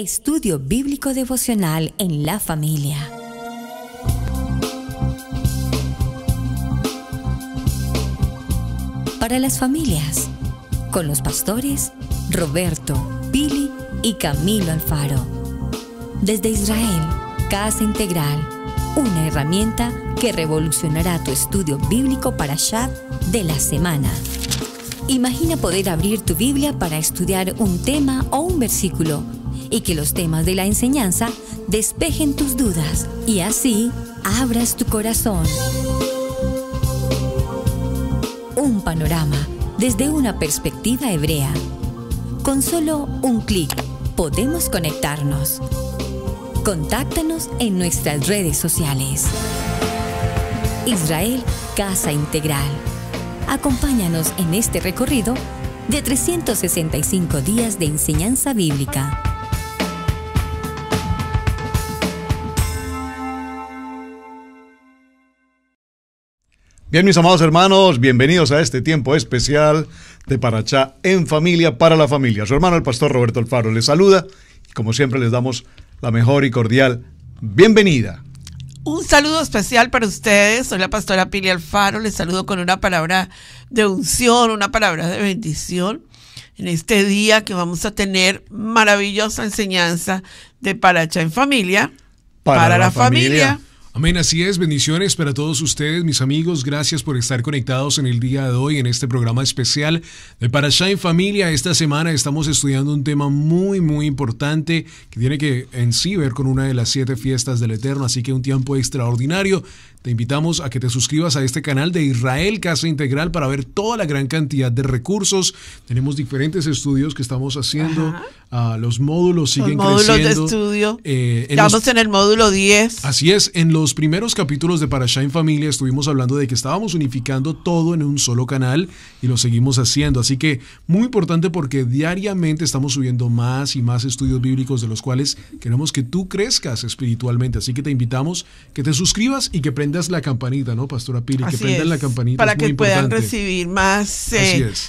Estudio Bíblico Devocional en la Familia. Para las familias, con los pastores Roberto, Pili y Camilo Alfaro. Desde Israel, Casa Integral, una herramienta que revolucionará tu estudio bíblico Parashat de la semana. Imagina poder abrir tu Biblia para estudiar un tema o un versículo y que los temas de la enseñanza despejen tus dudas y así abras tu corazón. Un panorama desde una perspectiva hebrea. Con solo un clic podemos conectarnos. Contáctanos en nuestras redes sociales. Israel Casa Integral. Acompáñanos en este recorrido de 365 días de enseñanza bíblica. Bien, mis amados hermanos, bienvenidos a este tiempo especial de Parashá en familia para la familia. Su hermano el pastor Roberto Alfaro les saluda y como siempre les damos la mejor y cordial bienvenida. Un saludo especial para ustedes. Soy la pastora Pili Alfaro. Les saludo con una palabra de unción, una palabra de bendición en este día que vamos a tener maravillosa enseñanza de Parashá en familia para la familia. Amén, así es, bendiciones para todos ustedes, mis amigos, gracias por estar conectados en el día de hoy en este programa especial de Parashá en Familia. Esta semana estamos estudiando un tema muy importante que tiene que en sí ver con una de las 7 fiestas del Eterno, así que un tiempo extraordinario. Te invitamos a que te suscribas a este canal de Israel Casa Integral para ver toda la gran cantidad de recursos. Tenemos diferentes estudios que estamos haciendo. Los módulos siguen creciendo. Los módulos de estudio. Estamos en el módulo 10. Así es. En los primeros capítulos de Parashá en Familia estuvimos hablando de que estábamos unificando todo en un solo canal y lo seguimos haciendo. Así que muy importante porque diariamente estamos subiendo más y más estudios bíblicos de los cuales queremos que tú crezcas espiritualmente. Así que te invitamos que te suscribas y que prendas la campanita, ¿no, pastora Pili? Que prendan la campanita para que puedan recibir más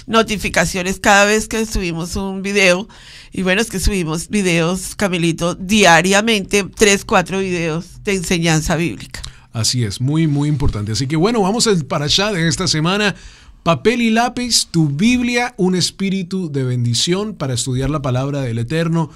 notificaciones cada vez que subimos un video. Y bueno, es que subimos videos, Camilito, diariamente, 3-4 videos de enseñanza bíblica. Así es, muy importante. Así que bueno, vamos al Parashá de esta semana. Papel y lápiz, tu Biblia, un espíritu de bendición para estudiar la palabra del Eterno.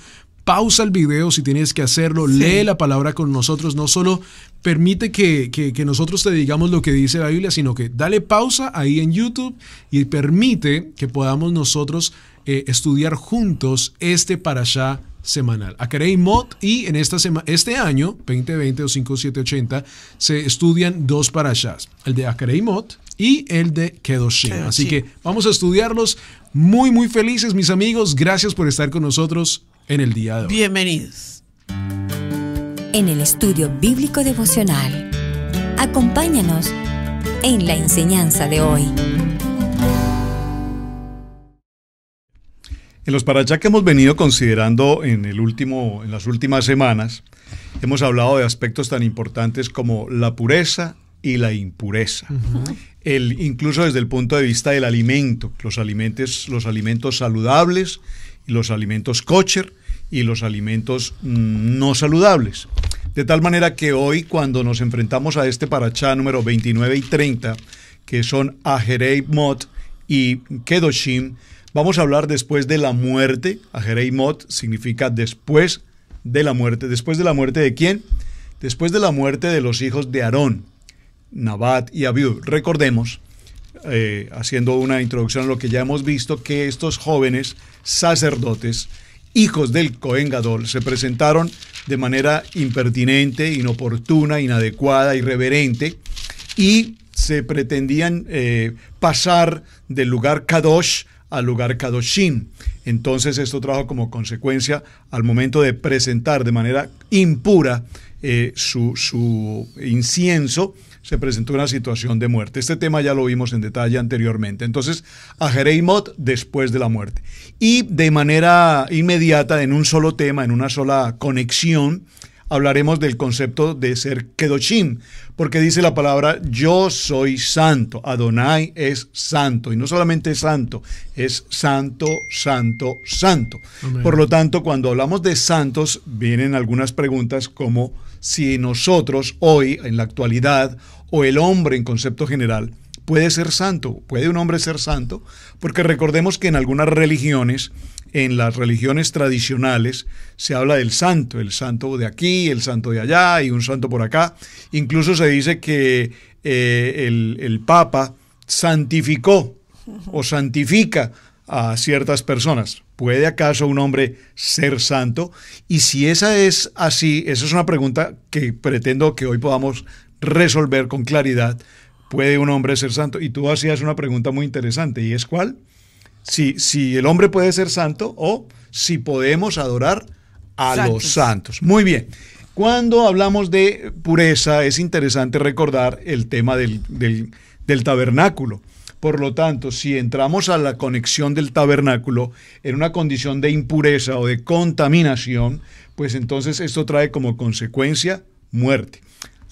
Pausa el video si tienes que hacerlo, lee la palabra con nosotros, no solo permite que nosotros te digamos lo que dice la Biblia, sino que dale pausa ahí en YouTube y permite que podamos nosotros estudiar juntos este Parashá semanal. Acarei Mot, y en este año, 2020 o 5780, se estudian 2 Parashás, el de Acarei Mot y el de Kedoshim. Así que vamos a estudiarlos muy felices, mis amigos. Gracias por estar con nosotros en el día de hoy. Bienvenidos. En el estudio bíblico devocional, acompáñanos en la enseñanza de hoy. En los Parashá que hemos venido considerando en las últimas semanas, hemos hablado de aspectos tan importantes como la pureza y la impureza. Incluso desde el punto de vista del alimento, los alimentos saludables y los alimentos kosher y los alimentos no saludables. De tal manera que hoy, cuando nos enfrentamos a este Parashá número 29 y 30, que son Acarei Mot y Kedoshim, vamos a hablar después de la muerte. Acarei Mot significa después de la muerte. ¿Después de la muerte de quién? Después de la muerte de los hijos de Aarón, Nabat y Abiud. Recordemos, haciendo una introducción a lo que ya hemos visto, que estos jóvenes sacerdotes, hijos del Cohen Gadol, se presentaron de manera impertinente, inoportuna, inadecuada, irreverente, y se pretendían pasar del lugar Kadosh al lugar Kadoshim. Entonces esto trajo como consecuencia, al momento de presentar de manera impura su incienso, se presentó una situación de muerte. Este tema ya lo vimos en detalle anteriormente. Entonces, Acarei Mot después de la muerte. Y de manera inmediata, en un solo tema, en una sola conexión, hablaremos del concepto de ser kedoshim, porque dice la palabra yo soy santo. Adonai es santo, y no solamente es santo, es santo, santo, santo. Amén. Por lo tanto, cuando hablamos de santos, vienen algunas preguntas como si nosotros hoy, en la actualidad, o el hombre en concepto general, puede ser santo. ¿Puede un hombre ser santo? Porque recordemos que en algunas religiones, en las religiones tradicionales, se habla del santo, el santo de aquí, el santo de allá y un santo por acá. Incluso se dice que el Papa santificó o santifica a ciertas personas. ¿Puede acaso un hombre ser santo? Y si esa es así, esa es una pregunta que pretendo que hoy podamos resolver con claridad. ¿Puede un hombre ser santo? Y tú hacías una pregunta muy interesante, ¿y es cuál? Si el hombre puede ser santo o si podemos adorar a los santos. Muy bien. Cuando hablamos de pureza, es interesante recordar el tema del tabernáculo. Por lo tanto, si entramos a la conexión del tabernáculo en una condición de impureza o de contaminación, pues entonces esto trae como consecuencia muerte.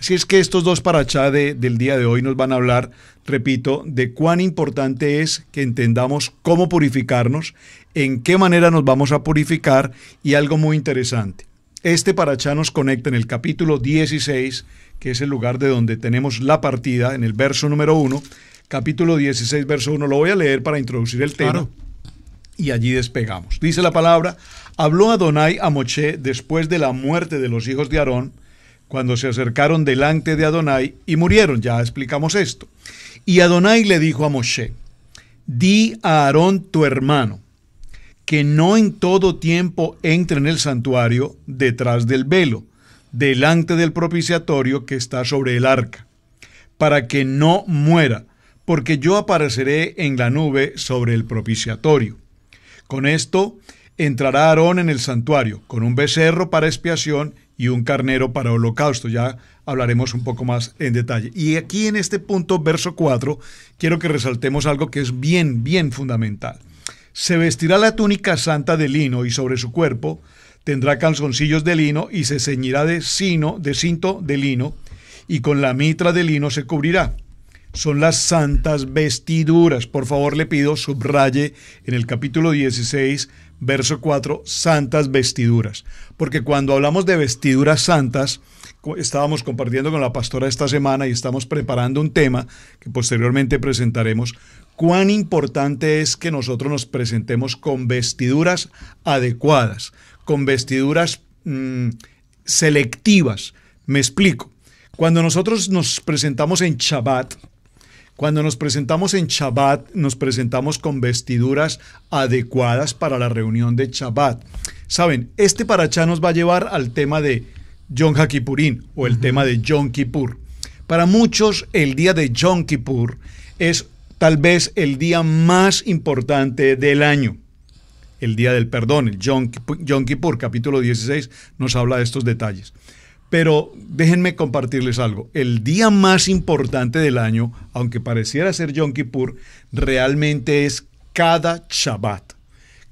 Así es que estos dos parachá del día de hoy nos van a hablar, repito, de cuán importante es que entendamos cómo purificarnos, en qué manera nos vamos a purificar y algo muy interesante. Este parachá nos conecta en el capítulo 16, que es el lugar de donde tenemos la partida, en el verso número 1, capítulo 16, verso 1. Lo voy a leer para introducir el tema. Claro. Y allí despegamos. Dice la palabra: habló Adonai a Moshe después de la muerte de los hijos de Aarón, cuando se acercaron delante de Adonai y murieron. Ya explicamos esto. Y Adonai le dijo a Moshe: di a Aarón tu hermano que no en todo tiempo entre en el santuario detrás del velo, delante del propiciatorio que está sobre el arca, para que no muera, porque yo apareceré en la nube sobre el propiciatorio. Con esto entrará Aarón en el santuario, con un becerro para expiación y un carnero para holocausto. Ya hablaremos un poco más en detalle. Y aquí en este punto, verso 4, quiero que resaltemos algo que es bien, bien fundamental. Se vestirá la túnica santa de lino y sobre su cuerpo tendrá calzoncillos de lino y se ceñirá de cinto de lino y con la mitra de lino se cubrirá. Son las santas vestiduras. Por favor, le pido, subraye en el capítulo 16, verso 4, santas vestiduras. Porque cuando hablamos de vestiduras santas, estábamos compartiendo con la pastora esta semana y estamos preparando un tema que posteriormente presentaremos. Cuán importante es que nosotros nos presentemos con vestiduras adecuadas, con vestiduras selectivas. Me explico. Cuando nosotros nos presentamos en Shabbat, nos presentamos con vestiduras adecuadas para la reunión de Shabbat. Saben, este parachá nos va a llevar al tema de Yom HaKippurín o el tema de Yom Kippur. Para muchos, el día de Yom Kippur es tal vez el día más importante del año. El día del perdón, el Yom Kippur, capítulo 16, nos habla de estos detalles. Pero déjenme compartirles algo. El día más importante del año, aunque pareciera ser Yom Kippur, realmente es cada Shabbat.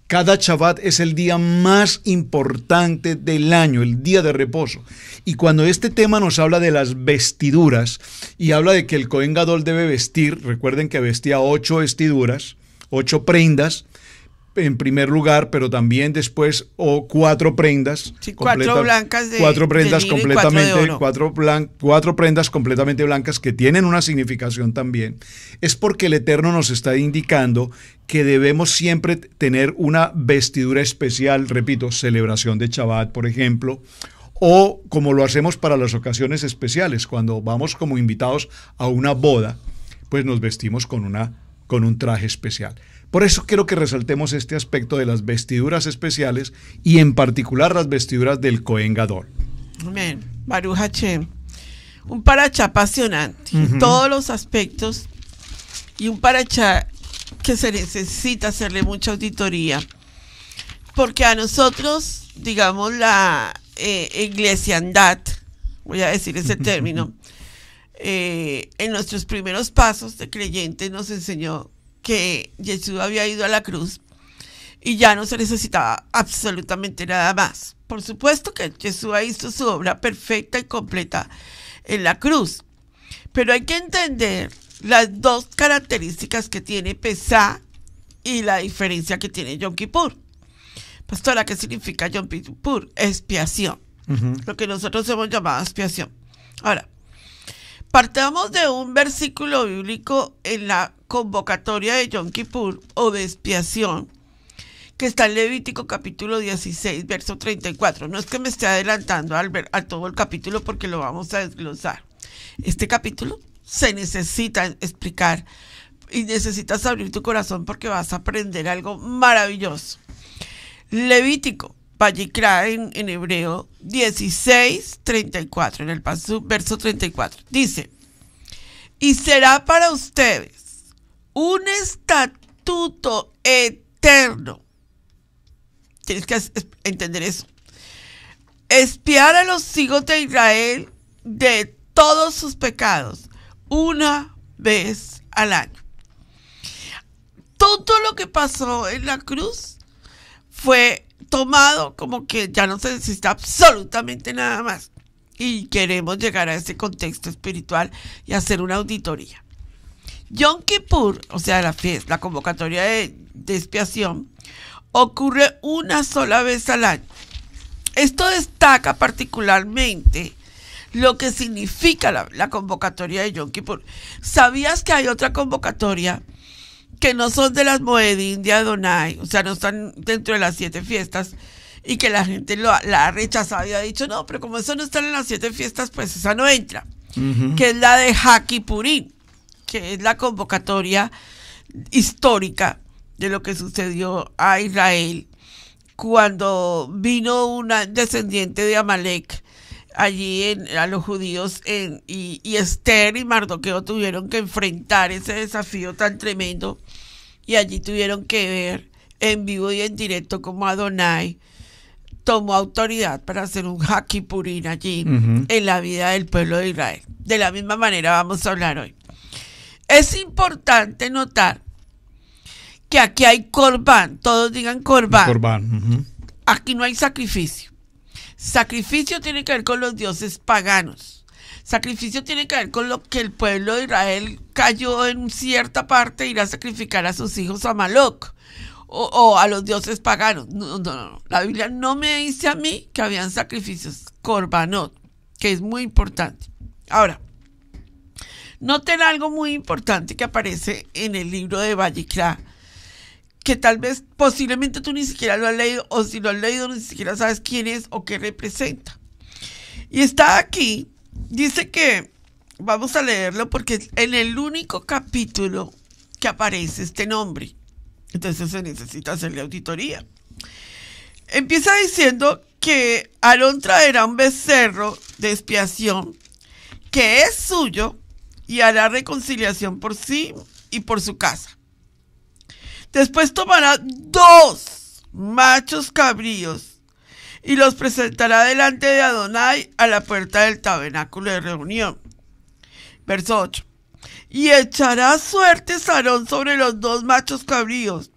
Cada Shabbat es el día más importante del año, el día de reposo. Y cuando este tema nos habla de las vestiduras y habla de que el Cohen Gadol debe vestir, recuerden que vestía 8 vestiduras, 8 prendas, en primer lugar, pero también después 4 prendas. Sí, 4 blancas de 4 prendas lino y completamente, 4 de oro. 4 prendas completamente blancas que tienen una significación también. Es porque el Eterno nos está indicando que debemos siempre tener una vestidura especial, repito, celebración de Shabbat, por ejemplo, o como lo hacemos para las ocasiones especiales, cuando vamos como invitados a una boda, pues nos vestimos con un traje especial. Por eso quiero que resaltemos este aspecto de las vestiduras especiales y en particular las vestiduras del Cohen Gadol. Amén. Baruch Hashem. Un parachá apasionante en todos los aspectos y un parachá que se necesita hacerle mucha auditoría. Porque a nosotros, digamos, la iglesiandad, voy a decir ese término, en nuestros primeros pasos de creyentes nos enseñó que Jesús había ido a la cruz y ya no se necesitaba absolutamente nada más. Por supuesto que Jesús hizo su obra perfecta y completa en la cruz, pero hay que entender las dos características que tiene Pesá y la diferencia que tiene Yom Kippur. Pastora, ¿qué significa Yom Kippur? Expiación. Lo que nosotros hemos llamado expiación. Ahora, partamos de un versículo bíblico en la convocatoria de Yom Kippur o de expiación, que está en Levítico capítulo 16, verso 34. No es que me esté adelantando a todo el capítulo porque lo vamos a desglosar. Este capítulo se necesita explicar y necesitas abrir tu corazón porque vas a aprender algo maravilloso. Levítico, Vayikra en hebreo, 16, 34, en el verso 34. Dice, y será para ustedes un estatuto eterno. Tienes que entender eso. Expiar a los hijos de Israel de todos sus pecados una vez al año. Todo lo que pasó en la cruz fue tomado como que ya no se necesita absolutamente nada más. Y queremos llegar a ese contexto espiritual y hacer una auditoría. Yom Kippur, o sea, la fiesta, la convocatoria de expiación, ocurre una sola vez al año. Esto destaca particularmente lo que significa la convocatoria de Yom Kippur. ¿Sabías que hay otra convocatoria que no son de las Moedim de Adonai? O sea, no están dentro de las 7 fiestas y que la gente la ha rechazado y ha dicho, no, pero como eso no está en las 7 fiestas, pues esa no entra. Que es la de Hakipurim, que es la convocatoria histórica de lo que sucedió a Israel cuando vino una descendiente de Amalek allí a los judíos y Esther y Mardoqueo tuvieron que enfrentar ese desafío tan tremendo y allí tuvieron que ver en vivo y en directo cómo Adonai tomó autoridad para hacer un Hakipurim allí en la vida del pueblo de Israel. De la misma manera vamos a hablar hoy. Es importante notar que aquí hay corbán, todos digan corbán. Corbán. Aquí no hay sacrificio. Sacrificio tiene que ver con los dioses paganos. Sacrificio tiene que ver con lo que el pueblo de Israel cayó en cierta parte, ir a sacrificar a sus hijos a Moloch o a los dioses paganos. No. La Biblia no me dice a mí que habían sacrificios corbanot, que es muy importante. Ahora, noten algo muy importante que aparece en el libro de Vayikra, que tal vez posiblemente tú ni siquiera lo has leído, o si lo has leído ni siquiera sabes quién es o qué representa. Y está aquí, dice que, vamos a leerlo porque es en el único capítulo que aparece este nombre. Entonces se necesita hacerle auditoría. Empieza diciendo que Aarón traerá un becerro de expiación que es suyo y hará reconciliación por sí y por su casa. Después tomará 2 machos cabríos y los presentará delante de Adonai a la puerta del tabernáculo de reunión. Verso 8. Y echará suertes Aarón sobre los 2 machos cabríos,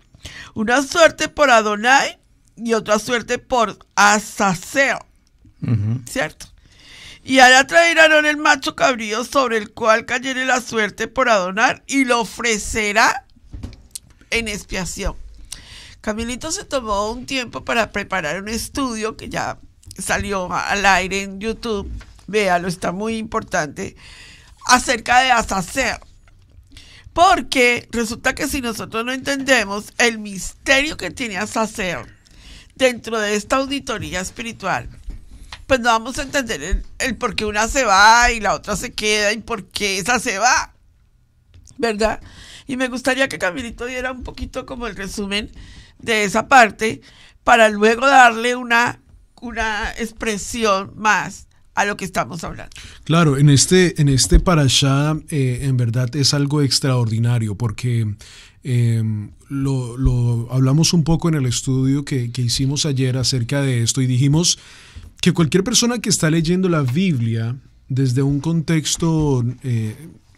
una suerte por Adonai y otra suerte por Azazel. ¿Cierto? Y hará traer Aarón el macho cabrío sobre el cual cayere la suerte por Adonai y lo ofrecerá en expiación. Camilito se tomó un tiempo para preparar un estudio que ya salió al aire en YouTube. Véalo, está muy importante, acerca de Azazel. Porque resulta que si nosotros no entendemos el misterio que tiene Azazel dentro de esta auditoría espiritual, pues no vamos a entender el por qué una se va y la otra se queda y por qué esa se va, ¿verdad? Y me gustaría que Camilito diera un poquito como el resumen de esa parte para luego darle una expresión más a lo que estamos hablando. Claro, en este parashá en verdad es algo extraordinario porque lo hablamos un poco en el estudio que hicimos ayer acerca de esto y dijimos que cualquier persona que está leyendo la Biblia desde un contexto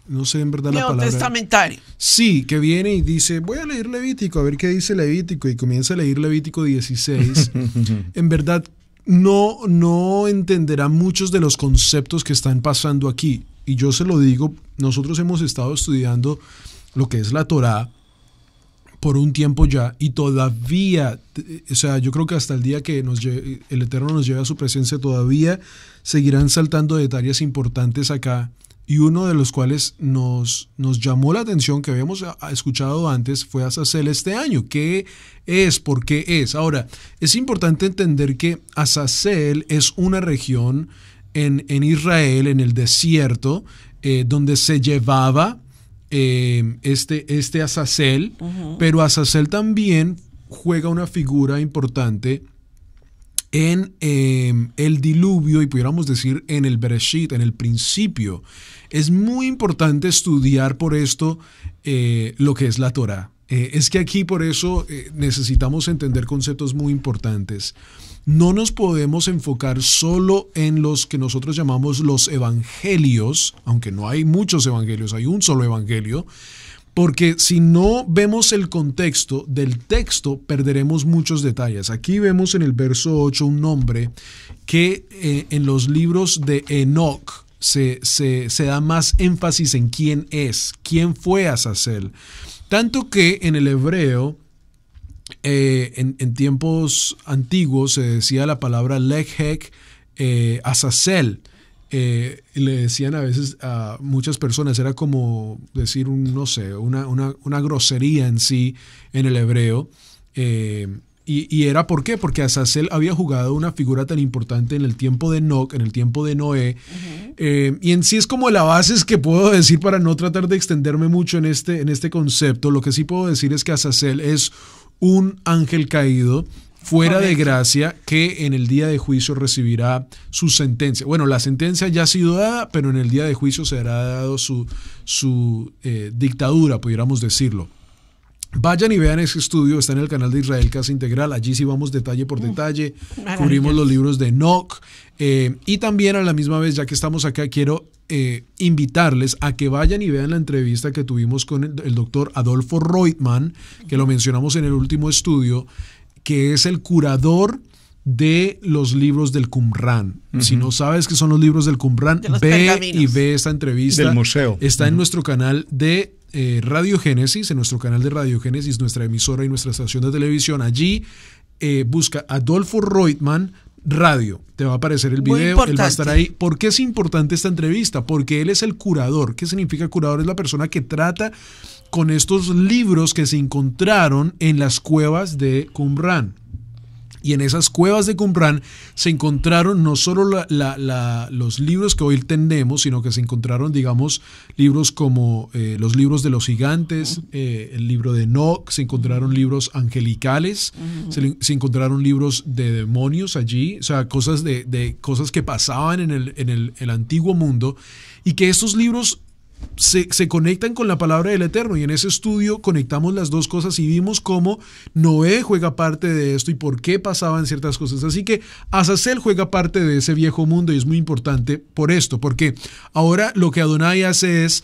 no sé en verdad la palabra. Neotestamentario. Sí, que viene y dice, voy a leer Levítico, a ver qué dice Levítico, y comienza a leer Levítico 16. En verdad, no entenderá muchos de los conceptos que están pasando aquí. Y yo se lo digo, nosotros hemos estado estudiando lo que es la Torá por un tiempo ya, y todavía, o sea, yo creo que hasta el día que el Eterno nos lleve a su presencia, todavía seguirán saltando detalles importantes acá, y uno de los cuales nos llamó la atención, que habíamos escuchado antes, fue Azazel este año. ¿Qué es? ¿Por qué es? Ahora, es importante entender que Azazel es una región en Israel, en el desierto, donde se llevaba este Azazel, pero Azazel también juega una figura importante en el diluvio, y pudiéramos decir en el Bereshit, en el principio. Es muy importante estudiar por esto lo que es la Torá. Es que aquí por eso necesitamos entender conceptos muy importantes. No nos podemos enfocar solo en los que nosotros llamamos los evangelios, aunque no hay muchos evangelios, hay un solo evangelio, porque si no vemos el contexto del texto, perderemos muchos detalles. Aquí vemos en el verso 8 un nombre que en los libros de Enoch se da más énfasis en quién es, quién fue Azazel. Tanto que en el hebreo, en tiempos antiguos, se decía la palabra Lechek Azazel. Le decían a veces a muchas personas, era como decir una grosería en sí en el hebreo. Y era ¿por qué? Porque Azazel había jugado una figura tan importante en el tiempo de Enoch, en el tiempo de Noé. Y en sí es como la base que puedo decir para no tratar de extenderme mucho en este concepto. Lo que sí puedo decir es que Azazel es un ángel caído fuera de gracia, que en el día de juicio recibirá su sentencia. Bueno, la sentencia ya ha sido dada, pero en el día de juicio será dado su dictadura, pudiéramos decirlo. Vayan y vean ese estudio, está en el canal de Israel Casa Integral. Allí sí vamos detalle por detalle, cubrimos los libros de Enoch, y también a la misma vez, ya que estamos acá, quiero invitarles a que vayan y vean la entrevista que tuvimos con el doctor Adolfo Reutemann, que lo mencionamos en el último estudio, que es el curador de los libros del Qumran. Si no sabes qué son los libros del Qumran, ve esta entrevista. Del museo. Está en nuestro canal de Radio Génesis, en nuestro canal de Radio Génesis, nuestra emisora y nuestra estación de televisión. Allí busca Adolfo Reutemann Radio. Te va a aparecer el video, él va a estar ahí. ¿Por qué es importante esta entrevista? Porque él es el curador. ¿Qué significa curador? Es la persona que trata con estos libros que se encontraron en las cuevas de Qumran. Y en esas cuevas de Qumran se encontraron no solo los libros que hoy tenemos, sino que se encontraron, digamos, libros como los libros de los gigantes, el libro de Enoch, se encontraron libros angelicales, se encontraron libros de demonios allí, o sea, cosas cosas que pasaban en el antiguo mundo, y que estos libros se conectan con la palabra del Eterno, y en ese estudio conectamos las dos cosas y vimos cómo Noé juega parte de esto y por qué pasaban ciertas cosas. Así que Azazel juega parte de ese viejo mundo, y es muy importante por esto, porque ahora lo que Adonai hace es,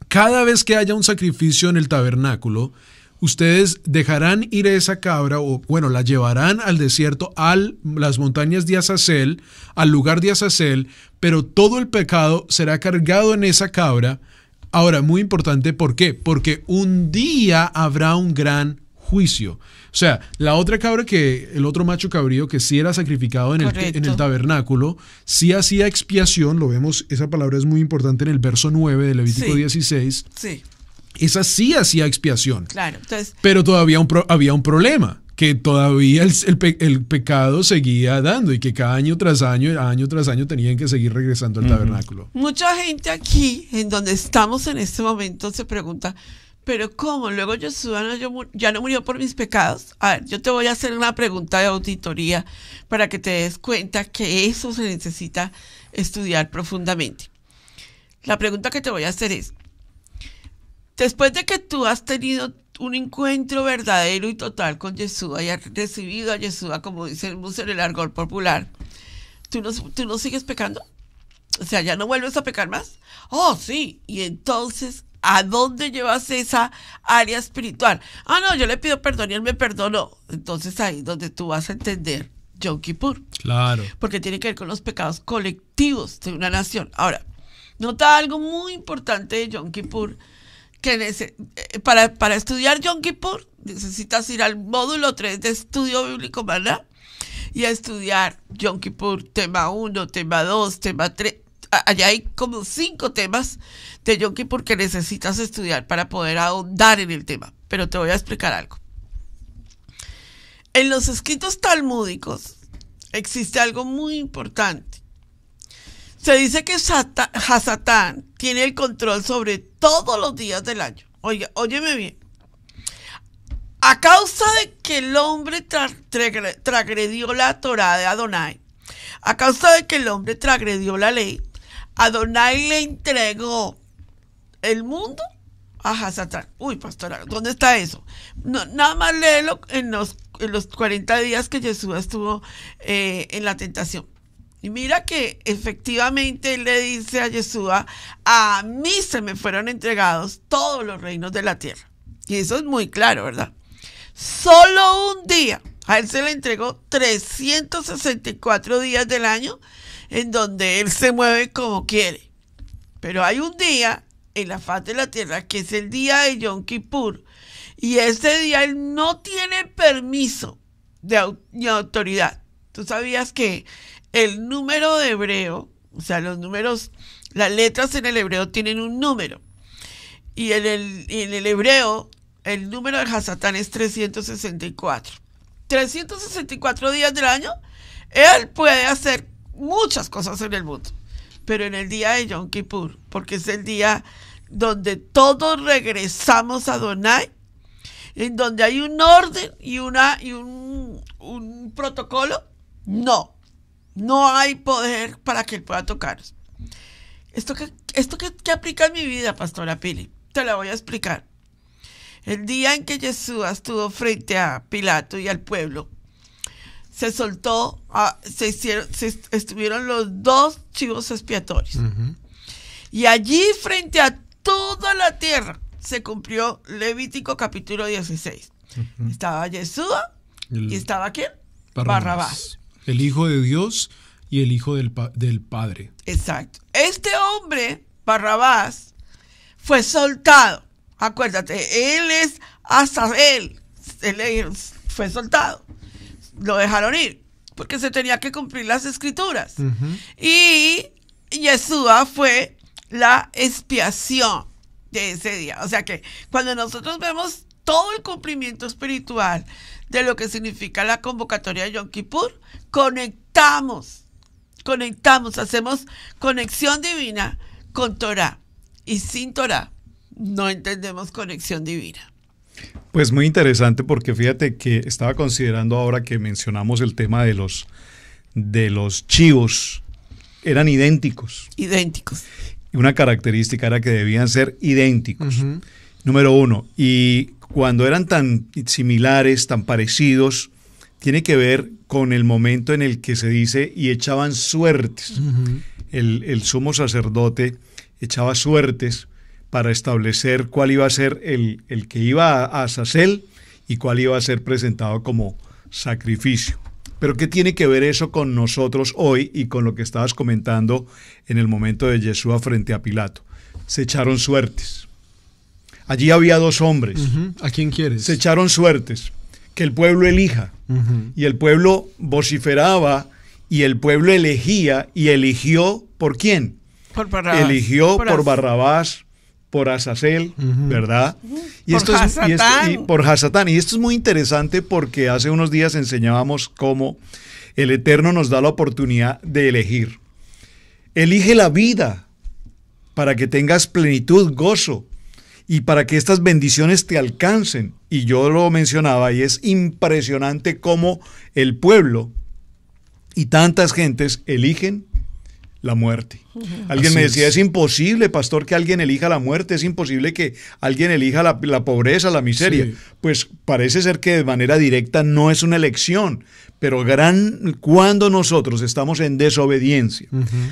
cada vez que haya un sacrificio en el tabernáculo, ustedes dejarán ir a esa cabra, o bueno, la llevarán al desierto, a las montañas de Azazel, al lugar de Azazel, pero todo el pecado será cargado en esa cabra. Ahora, muy importante, ¿por qué? Porque un día habrá un gran juicio. O sea, la otra cabra, el otro macho cabrío que sí era sacrificado en el tabernáculo, sí hacía expiación, lo vemos, esa palabra es muy importante en el verso 9 de Levítico 16. Sí. Esa sí hacía expiación. Claro, entonces, pero todavía había un problema, que todavía el pecado seguía dando, y que cada año tras año tenían que seguir regresando al tabernáculo. Mucha gente aquí, en donde estamos en este momento, se pregunta, ¿pero cómo? Luego Yeshua ya no murió por mis pecados. A ver, yo te voy a hacer una pregunta de auditoría para que te des cuenta que eso se necesita estudiar profundamente. La pregunta que te voy a hacer es, después de que tú has tenido un encuentro verdadero y total con Yeshua y has recibido a Yeshua, como dicen en el argot popular, ¿tú no sigues pecando? O sea, ¿ya no vuelves a pecar más? Oh, sí. Y entonces, ¿a dónde llevas esa área espiritual? Ah, no, yo le pido perdón y él me perdonó. Entonces ahí es donde tú vas a entender Yom Kippur. Claro. Porque tiene que ver con los pecados colectivos de una nación. Ahora, nota algo muy importante de Yom Kippur, que para estudiar Yom Kippur necesitas ir al módulo 3 de estudio bíblico, ¿verdad? Y a estudiar Yom Kippur, tema 1, tema 2, tema 3. Allá hay como 5 temas de Yom Kippur que necesitas estudiar para poder ahondar en el tema. Pero te voy a explicar algo. En los escritos talmúdicos existe algo muy importante. Se dice que Hasatán tiene el control sobre todos los días del año. Oiga, óyeme bien. A causa de que el hombre transgredió la Torá de Adonai, a causa de que el hombre transgredió la ley, Adonai le entregó el mundo a Hasatán. Uy, pastora, ¿dónde está eso? No, nada más léelo en los 40 días que Jesús estuvo en la tentación. Y mira que efectivamente él le dice a Yeshua, a mí se me fueron entregados todos los reinos de la tierra. Y eso es muy claro, ¿verdad? Solo un día, a él se le entregó 364 días del año en donde él se mueve como quiere. Pero hay un día en la faz de la tierra que es el día de Yom Kippur, y ese día él no tiene permiso ni autoridad. ¿Tú sabías que el número de hebreo, o sea, los números, las letras en el hebreo tienen un número? Y en el hebreo, el número de Hasatán es 364. 364 días del año, él puede hacer muchas cosas en el mundo, pero en el día de Yom Kippur, porque es el día donde todos regresamos a Adonai, en donde hay un orden y un protocolo, no hay poder para que él pueda tocarnos. Esto que aplica en mi vida, pastora Pili, te la voy a explicar. El día en que Jesús estuvo frente a Pilato y al pueblo, se soltó, estuvieron los 2 chivos expiatorios. Uh-huh. Y allí, frente a toda la tierra, se cumplió Levítico capítulo 16. Uh-huh. Estaba Yeshua y estaba ¿quién? Barrabás. El Hijo de Dios y el Hijo del Padre. Exacto. Este hombre, Barrabás, fue soltado. Acuérdate, él es Azazel. Él fue soltado. Lo dejaron ir porque se tenía que cumplir las escrituras. Uh-huh. Y Yeshua fue la expiación de ese día. O sea que cuando nosotros vemos todo el cumplimiento espiritual de lo que significa la convocatoria de Yom Kippur, conectamos, hacemos conexión divina con Torah. Y sin Torah no entendemos conexión divina. Pues muy interesante, porque fíjate que estaba considerando ahora que mencionamos el tema de los chivos, eran idénticos. Idénticos. Y una característica era que debían ser idénticos. Uh-huh. Número 1. Y cuando eran tan similares, tan parecidos, tiene que ver con el momento en el que se dice y echaban suertes. Uh-huh. El sumo sacerdote echaba suertes para establecer cuál iba a ser el que iba a Azazel y cuál iba a ser presentado como sacrificio. Pero ¿qué tiene que ver eso con nosotros hoy y con lo que estabas comentando en el momento de Yeshua frente a Pilato? Se echaron suertes. Allí había 2 hombres. Uh-huh. ¿A quién quieres? Se echaron suertes. Que el pueblo elija. Uh-huh. Y el pueblo vociferaba y el pueblo elegía y eligió ¿por quién? Por Barrabás. Eligió por Barrabás, por Azazel, uh-huh, ¿verdad? Uh-huh. Y esto por Hasatán. Y esto es muy interesante porque hace unos días enseñábamos cómo el Eterno nos da la oportunidad de elegir. Elige la vida para que tengas plenitud, gozo y para que estas bendiciones te alcancen. Y yo lo mencionaba y es impresionante cómo el pueblo y tantas gentes eligen la muerte. Alguien me decía, es imposible, pastor, que alguien elija la muerte, es imposible que alguien elija la pobreza, la miseria. Sí. Pues parece ser que de manera directa no es una elección, pero cuando nosotros estamos en desobediencia,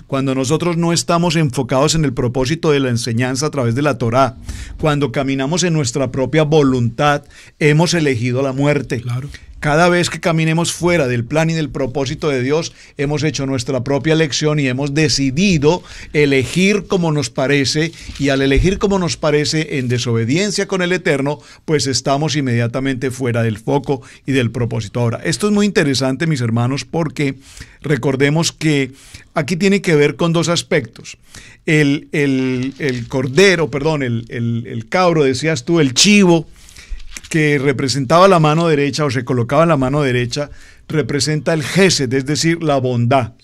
cuando nosotros no estamos enfocados en el propósito de la enseñanza a través de la Torá, cuando caminamos en nuestra propia voluntad, hemos elegido la muerte. Claro. Cada vez que caminemos fuera del plan y del propósito de Dios, hemos hecho nuestra propia elección y hemos decidido elegir como nos parece, y al elegir como nos parece en desobediencia con el Eterno, pues estamos inmediatamente fuera del foco y del propósito. Ahora, esto es muy interesante, mis hermanos, porque recordemos que aquí tiene que ver con dos aspectos. El cabro, decías tú, el chivo, que representaba la mano derecha o se colocaba en la mano derecha, representa el Gesed, es decir, la bondad.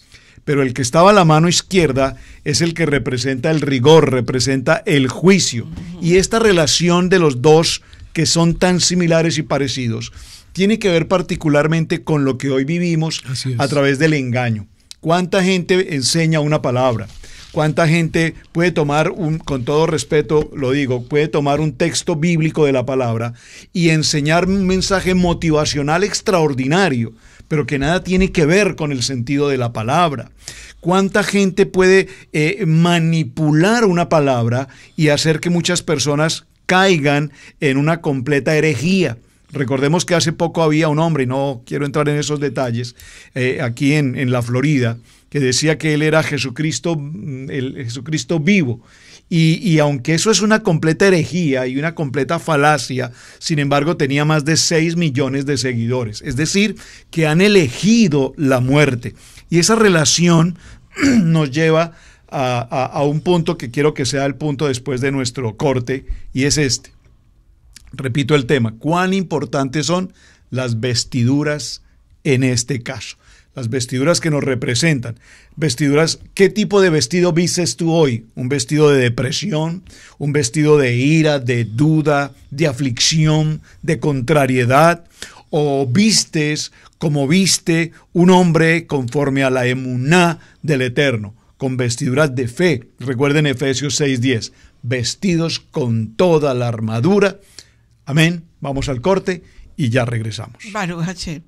Pero el que estaba a la mano izquierda es el que representa el rigor, representa el juicio. Y esta relación de los dos, que son tan similares y parecidos, tiene que ver particularmente con lo que hoy vivimos a través del engaño. ¿Cuánta gente enseña una palabra? ¿Cuánta gente puede tomar, con todo respeto lo digo, puede tomar un texto bíblico de la palabra y enseñar un mensaje motivacional extraordinario, pero que nada tiene que ver con el sentido de la palabra? ¿Cuánta gente puede manipular una palabra y hacer que muchas personas caigan en una completa herejía? Recordemos que hace poco había un hombre, y no quiero entrar en esos detalles, aquí en la Florida, que decía que él era Jesucristo, el Jesucristo vivo. Y aunque eso es una completa herejía y una completa falacia, sin embargo tenía más de 6 millones de seguidores. Es decir, que han elegido la muerte. Y esa relación nos lleva a un punto que quiero que sea el punto después de nuestro corte, y es este. Repito el tema, ¿cuán importantes son las vestiduras en este caso? Las vestiduras que nos representan. Vestiduras, ¿qué tipo de vestido vistes tú hoy? ¿Un vestido de depresión? ¿Un vestido de ira, de duda, de aflicción, de contrariedad? ¿O vistes como viste un hombre conforme a la emuná del Eterno, con vestiduras de fe? Recuerden Efesios 6:10, vestidos con toda la armadura. Amén. Vamos al corte y ya regresamos. Baruch Hashem.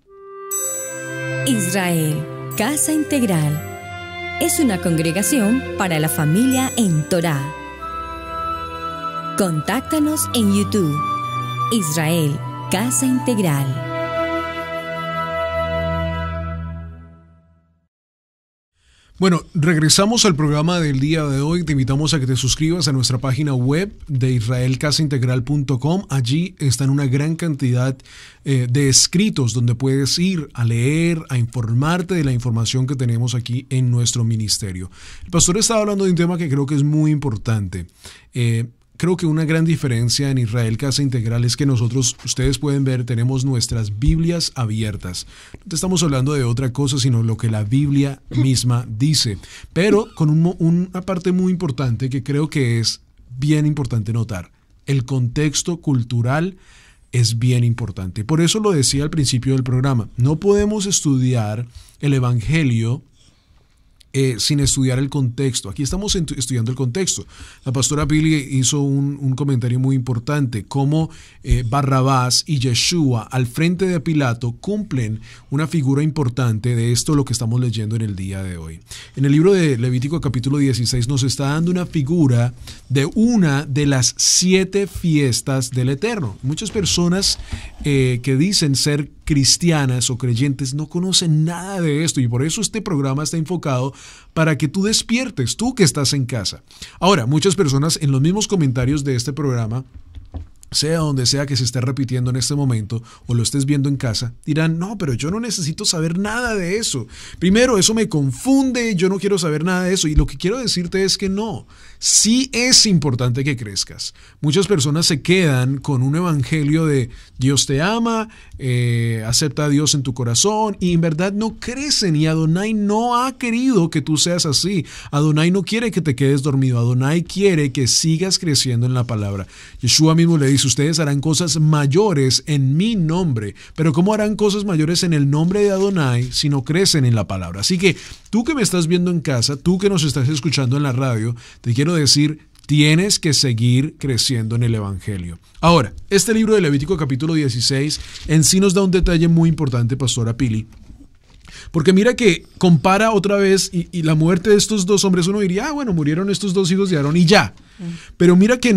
Israel, Casa Integral, es una congregación para la familia en Torá. Contáctanos en YouTube, Israel, Casa Integral. Bueno, regresamos al programa del día de hoy. Te invitamos a que te suscribas a nuestra página web de israelcasaintegral.com. Allí están una gran cantidad de escritos donde puedes ir a leer, a informarte de la información que tenemos aquí en nuestro ministerio. El pastor estaba hablando de un tema que creo que es muy importante. Creo que una gran diferencia en Israel Casa Integral es que nosotros, ustedes pueden ver, tenemos nuestras Biblias abiertas. No te estamos hablando de otra cosa, sino lo que la Biblia misma dice. Pero con una parte muy importante que creo que es bien importante notar. El contexto cultural es bien importante. Por eso lo decía al principio del programa. No podemos estudiar el Evangelio sin estudiar el contexto. Aquí estamos estudiando el contexto. La pastora Pili hizo un comentario muy importante, cómo Barrabás y Yeshua al frente de Pilato cumplen una figura importante de esto, lo que estamos leyendo en el día de hoy. En el libro de Levítico capítulo 16 nos está dando una figura de una de las 7 fiestas del Eterno. Muchas personas que dicen ser cristianas o creyentes no conocen nada de esto, y por eso este programa está enfocado para que tú despiertes, tú que estás en casa. Ahora, muchas personas en los mismos comentarios de este programa, sea donde sea que se esté repitiendo en este momento o lo estés viendo en casa, dirán, no, pero yo no necesito saber nada de eso. Primero, eso me confunde, yo no quiero saber nada de eso. Y lo que quiero decirte es que no, sí es importante que crezcas. Muchas personas se quedan con un evangelio de Dios te ama, acepta a Dios en tu corazón, y en verdad no crecen, y Adonai no ha querido que tú seas así. Adonai no quiere que te quedes dormido, Adonai quiere que sigas creciendo en la palabra. Yeshua mismo le dice, ustedes harán cosas mayores en mi nombre. Pero ¿cómo harán cosas mayores en el nombre de Adonai si no crecen en la palabra? Así que tú que me estás viendo en casa, tú que nos estás escuchando en la radio, te quiero decir, tienes que seguir creciendo en el Evangelio. Ahora, este libro de Levítico capítulo 16 en sí nos da un detalle muy importante, Pastora Pili. Porque mira que compara otra vez y la muerte de estos dos hombres, uno diría, bueno, murieron estos dos hijos de Aarón y ya. Pero mira que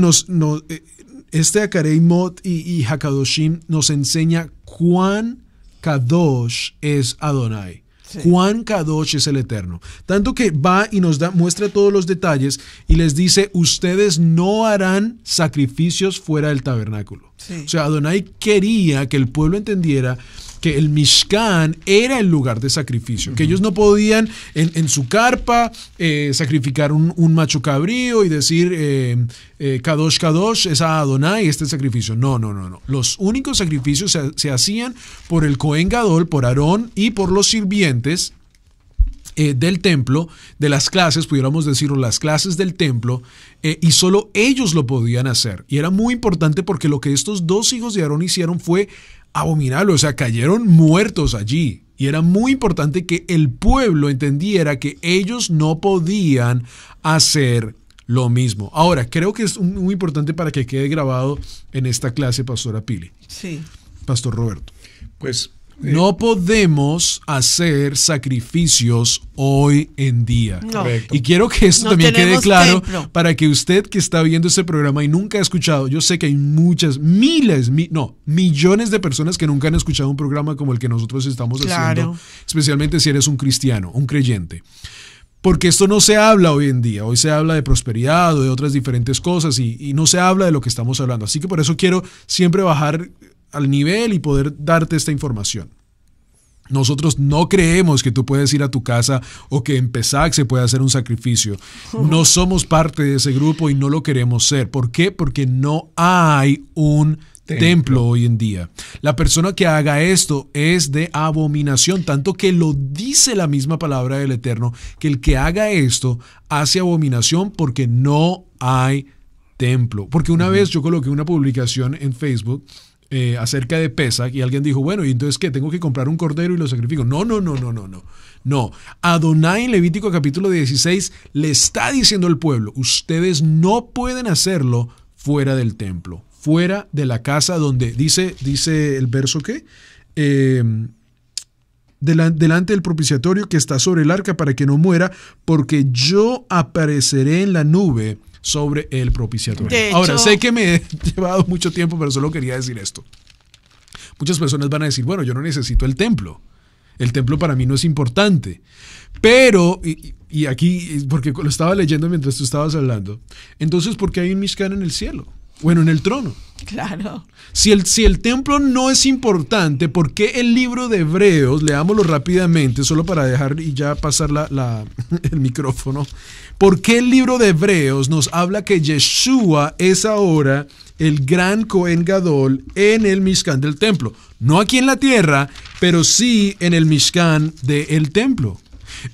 este Akareimot y Hakadoshim nos enseña cuán Kadosh es Adonai. Sí. Juan Kadosh es el Eterno. Tanto que va y nos muestra todos los detalles y les dice, ustedes no harán sacrificios fuera del tabernáculo. Sí. O sea, Adonai quería que el pueblo entendiera que el Mishkan era el lugar de sacrificio, que ellos no podían en su carpa sacrificar un macho cabrío y decir Kadosh, Kadosh, es a Adonai este sacrificio. No. Los únicos sacrificios se hacían por el Cohen Gadol, por Aarón y por los sirvientes del templo, de las clases, pudiéramos decirlo, las clases del templo, y solo ellos lo podían hacer. Y era muy importante porque lo que estos dos hijos de Aarón hicieron fue abominable, o sea, cayeron muertos allí. Y era muy importante que el pueblo entendiera que ellos no podían hacer lo mismo. Ahora, creo que es muy importante para que quede grabado en esta clase, Pastora Pili. Sí. Pastor Roberto. Pues no podemos hacer sacrificios hoy en día. No. Y quiero que esto también quede claro templo. Para que usted que está viendo este programa y nunca ha escuchado, yo sé que hay millones de personas que nunca han escuchado un programa como el que nosotros estamos haciendo, especialmente si eres un cristiano, un creyente. Porque esto no se habla hoy en día. Hoy se habla de prosperidad o de otras diferentes cosas y no se habla de lo que estamos hablando. Así que por eso quiero siempre bajar al nivel y poder darte esta información. Nosotros no creemos que tú puedes ir a tu casa o que en Pesach se puede hacer un sacrificio. No somos parte de ese grupo y no lo queremos ser. ¿Por qué? Porque no hay un templo hoy en día. La persona que haga esto es de abominación, tanto que lo dice la misma palabra del Eterno, que el que haga esto hace abominación porque no hay templo. Porque una vez yo coloqué una publicación en Facebook acerca de Pesach y alguien dijo, bueno, ¿y entonces qué? ¿Tengo que comprar un cordero y lo sacrifico? No. Adonai en Levítico capítulo 16 le está diciendo al pueblo, ustedes no pueden hacerlo fuera del templo, fuera de la casa donde, dice el verso ¿qué? Delante del propiciatorio que está sobre el arca para que no muera, porque yo apareceré en la nube sobre el propiciatorio. Ahora, sé que me he llevado mucho tiempo, pero solo quería decir esto. Muchas personas van a decir, bueno, yo no necesito el templo. El templo para mí no es importante. Pero, y aquí, porque lo estaba leyendo mientras tú estabas hablando, entonces, ¿por qué hay un Mishkan en el cielo? Bueno, en el trono. Claro. Si el templo no es importante, ¿por qué el libro de Hebreos, leámoslo rápidamente, solo para dejar y ya pasar el micrófono? ¿Por qué el libro de Hebreos nos habla que Yeshua es ahora el gran Cohen Gadol en el Mishkan del templo? No aquí en la tierra, pero sí en el Mishkan del templo.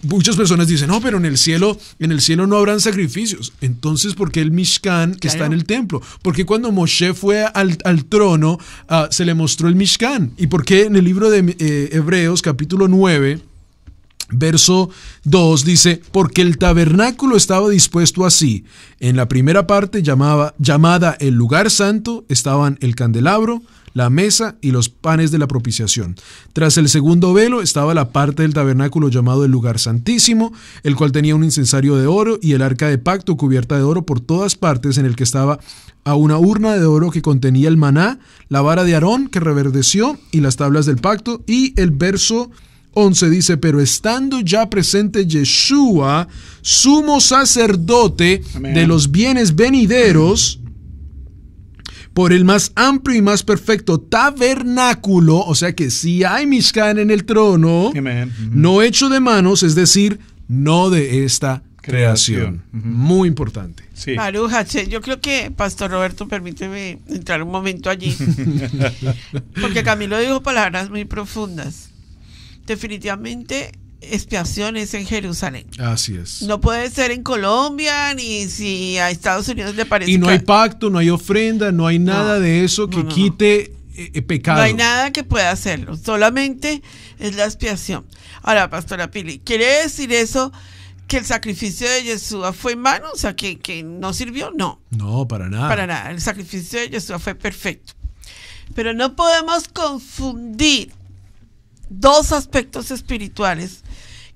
Muchas personas dicen, no, pero en el cielo no habrán sacrificios. Entonces, ¿por qué el Mishkan está en el templo? ¿Por qué cuando Moshe fue al trono se le mostró el Mishkan? ¿Y por qué en el libro de Hebreos, capítulo 9, verso 2, dice, porque el tabernáculo estaba dispuesto así? En la primera parte, llamada el lugar santo, estaban el candelabro, la mesa y los panes de la propiciación. Tras el segundo velo estaba la parte del tabernáculo llamado el lugar santísimo, el cual tenía un incensario de oro y el arca de pacto cubierta de oro por todas partes, en el que estaba a una urna de oro que contenía el maná, la vara de Aarón que reverdeció y las tablas del pacto. Y el verso 11 dice, pero estando ya presente Yeshua, sumo sacerdote de los bienes venideros, por el más amplio y más perfecto tabernáculo, o sea que si hay Mishkan en el trono, no hecho de manos, es decir, no de esta creación. Muy importante. Sí. Baruch Hashem. Yo creo que, Pastor Roberto, permíteme entrar un momento allí, porque Camilo dijo palabras muy profundas. Definitivamente expiación es en Jerusalén. Así es. No puede ser en Colombia, ni si a Estados Unidos le parece. Y no hay pacto, no hay ofrenda, no hay nada de eso que quite pecado. No hay nada que pueda hacerlo, solamente es la expiación. Ahora, pastora Pili, ¿quiere decir eso que el sacrificio de Yeshua fue en vano? O sea, que no sirvió. No. No, para nada. Para nada. El sacrificio de Yeshua fue perfecto. Pero no podemos confundir dos aspectos espirituales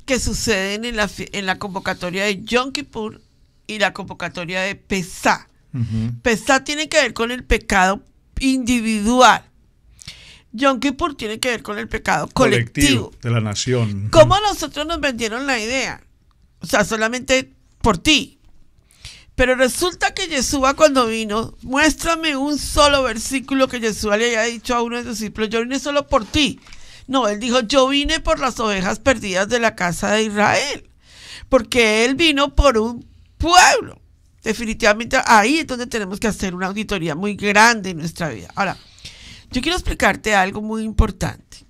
que suceden en la convocatoria de Yom Kippur y la convocatoria de Pesá. Pesá tiene que ver con el pecado individual. Yom Kippur tiene que ver con el pecado colectivo de la nación. ¿Cómo nosotros nos vendieron la idea? O sea, solamente por ti. Pero resulta que Yeshua cuando vino, muéstrame un solo versículo que Yeshua le haya dicho a uno de sus discípulos, yo vine solo por ti. No, él dijo, yo vine por las ovejas perdidas de la casa de Israel. Porque él vino por un pueblo. Definitivamente ahí es donde tenemos que hacer una auditoría muy grande en nuestra vida. Ahora, yo quiero explicarte algo muy importante.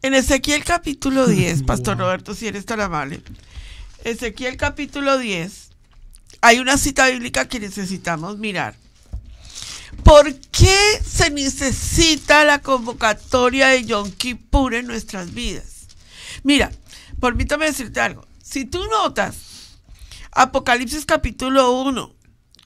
En Ezequiel capítulo 10, Pastor Roberto, si eres tan amable. Ezequiel capítulo 10, hay una cita bíblica que necesitamos mirar. ¿Por qué se necesita la convocatoria de Yom Kippur en nuestras vidas? Mira, permítame decirte algo. Si tú notas Apocalipsis capítulo 1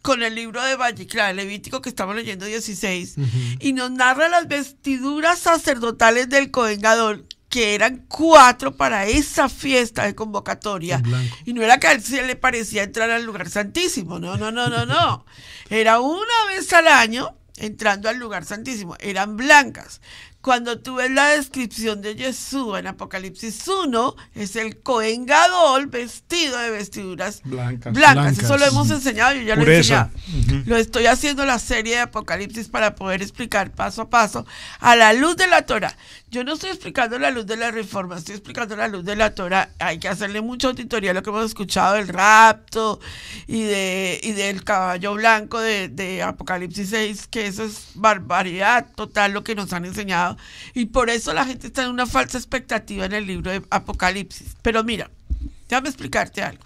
con el libro de Vallicra, el Levítico que estamos leyendo 16, y nos narra las vestiduras sacerdotales del Cohen Gadol, que eran 4 para esa fiesta de convocatoria. Y no era que a él se le parecía entrar al lugar santísimo, no. Era una vez al año entrando al lugar santísimo, eran blancas. Cuando tú ves la descripción de Yeshua en Apocalipsis 1, es el Cohen Gadol vestido de vestiduras blancas. Eso lo hemos enseñado, yo ya lo he enseñado. Lo estoy haciendo la serie de Apocalipsis para poder explicar paso a paso a la luz de la Torah. Yo no estoy explicando la luz de la Reforma, estoy explicando la luz de la Torah. Hay que hacerle mucha auditoría a lo que hemos escuchado del rapto y del caballo blanco de Apocalipsis 6, que eso es barbaridad total lo que nos han enseñado. Y por eso la gente está en una falsa expectativa en el libro de Apocalipsis. Pero mira, déjame explicarte algo.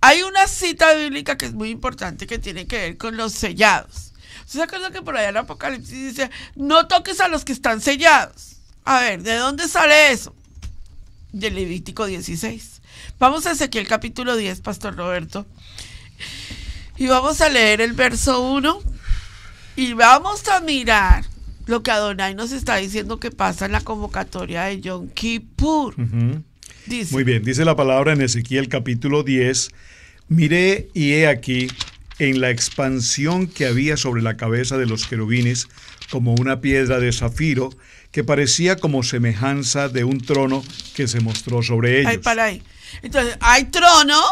Hay una cita bíblica que es muy importante que tiene que ver con los sellados. ¿Usted se acuerda que por allá en Apocalipsis dice, no toques a los que están sellados? A ver, ¿de dónde sale eso? Del Levítico 16. Vamos a Ezequiel capítulo 10, Pastor Roberto. Y vamos a leer el verso 1. Y vamos a mirar lo que Adonai nos está diciendo que pasa en la convocatoria de Yom Kippur. Dice, muy bien, dice la palabra en Ezequiel capítulo 10. Miré y he aquí en la expansión que había sobre la cabeza de los querubines como una piedra de zafiro que parecía como semejanza de un trono que se mostró sobre ellos. Ay, para ahí. Entonces, hay trono,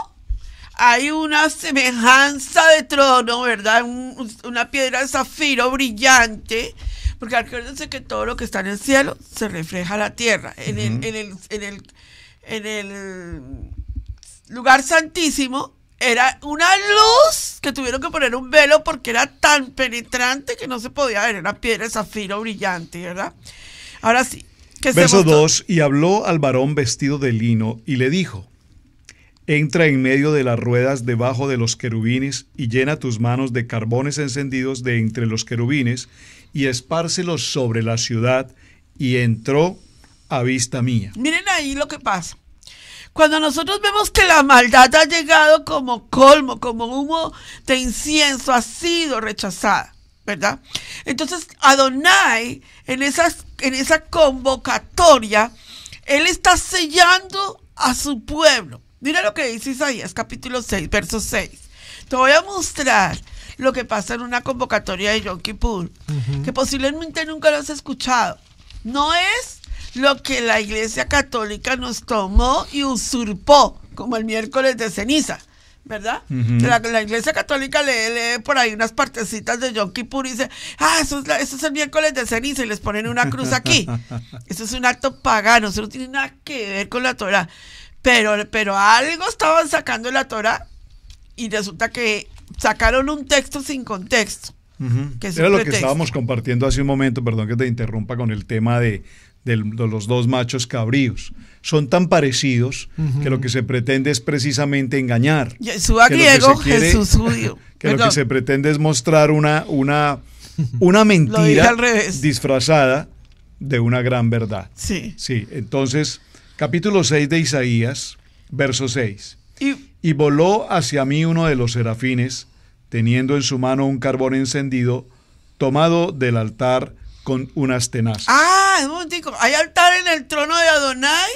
hay una semejanza de trono, ¿verdad? Una piedra de zafiro brillante, porque acuérdense que todo lo que está en el cielo se refleja a la tierra. En el lugar santísimo era una luz que tuvieron que poner un velo porque era tan penetrante que no se podía ver. Era una piedra de zafiro brillante, ¿verdad? Ahora sí. Verso 2, y habló al varón vestido de lino y le dijo, entra en medio de las ruedas debajo de los querubines y llena tus manos de carbones encendidos de entre los querubines y espárcelos sobre la ciudad, y entró a vista mía. Miren ahí lo que pasa. Cuando nosotros vemos que la maldad ha llegado como colmo, como humo de incienso, ha sido rechazada, ¿verdad? Entonces Adonai, en esa convocatoria, él está sellando a su pueblo. Mira lo que dice Isaías, capítulo 6, verso 6. Te voy a mostrar lo que pasa en una convocatoria de Yom Kippur, que posiblemente nunca lo has escuchado. No es lo que la Iglesia Católica nos tomó y usurpó, como el miércoles de ceniza, ¿verdad? La Iglesia Católica lee por ahí unas partecitas de Yom Kippur y dice, eso es el miércoles de ceniza, y les ponen una cruz aquí. Eso es un acto pagano, eso no tiene nada que ver con la Torah. Pero algo estaban sacando de la Torah y resulta que sacaron un texto sin contexto. Que es Era lo que estábamos compartiendo hace un momento, perdón que te interrumpa, con el tema de de los dos machos cabríos. Son tan parecidos que lo que se pretende es precisamente engañar. Yeshua griego, Jesús judío. Que lo que se pretende es mostrar una mentira disfrazada de una gran verdad. Sí. Sí, entonces, capítulo 6 de Isaías, verso 6. Y voló hacia mí uno de los serafines, teniendo en su mano un carbón encendido, tomado del altar con unas tenazas. Un momentico, hay altar en el trono de Adonai.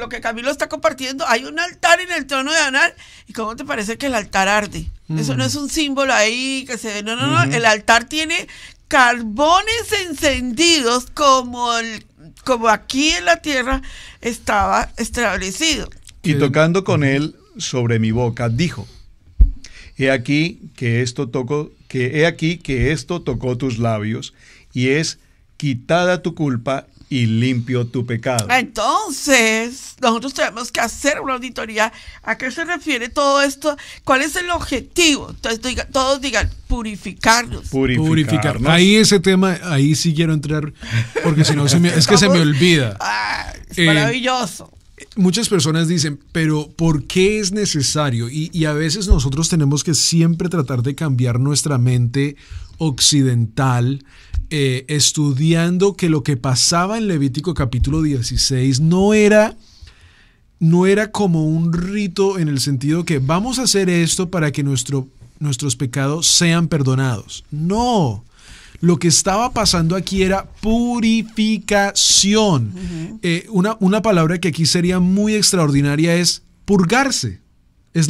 Lo que Camilo está compartiendo, hay un altar en el trono de Adonai. ¿Y cómo te parece que el altar arde? Eso no es un símbolo ahí que se... No. El altar tiene carbones encendidos como aquí en la tierra estaba establecido. Y tocando con él sobre mi boca, dijo: He aquí que esto tocó tus labios, y es quitada tu culpa y limpio tu pecado. Entonces, nosotros tenemos que hacer una auditoría. ¿A qué se refiere todo esto? ¿Cuál es el objetivo? Entonces, todos digan, purificarnos. Ahí ese tema, ahí sí quiero entrar, porque si no, se me olvida. Es maravilloso. Muchas personas dicen, pero ¿por qué es necesario? Y a veces nosotros tenemos que siempre tratar de cambiar nuestra mente occidental, estudiando que lo que pasaba en Levítico capítulo 16 no era como un rito en el sentido que vamos a hacer esto para que nuestros pecados sean perdonados. No. Lo que estaba pasando aquí era purificación. Una palabra que aquí sería muy extraordinaria es purgarse. Es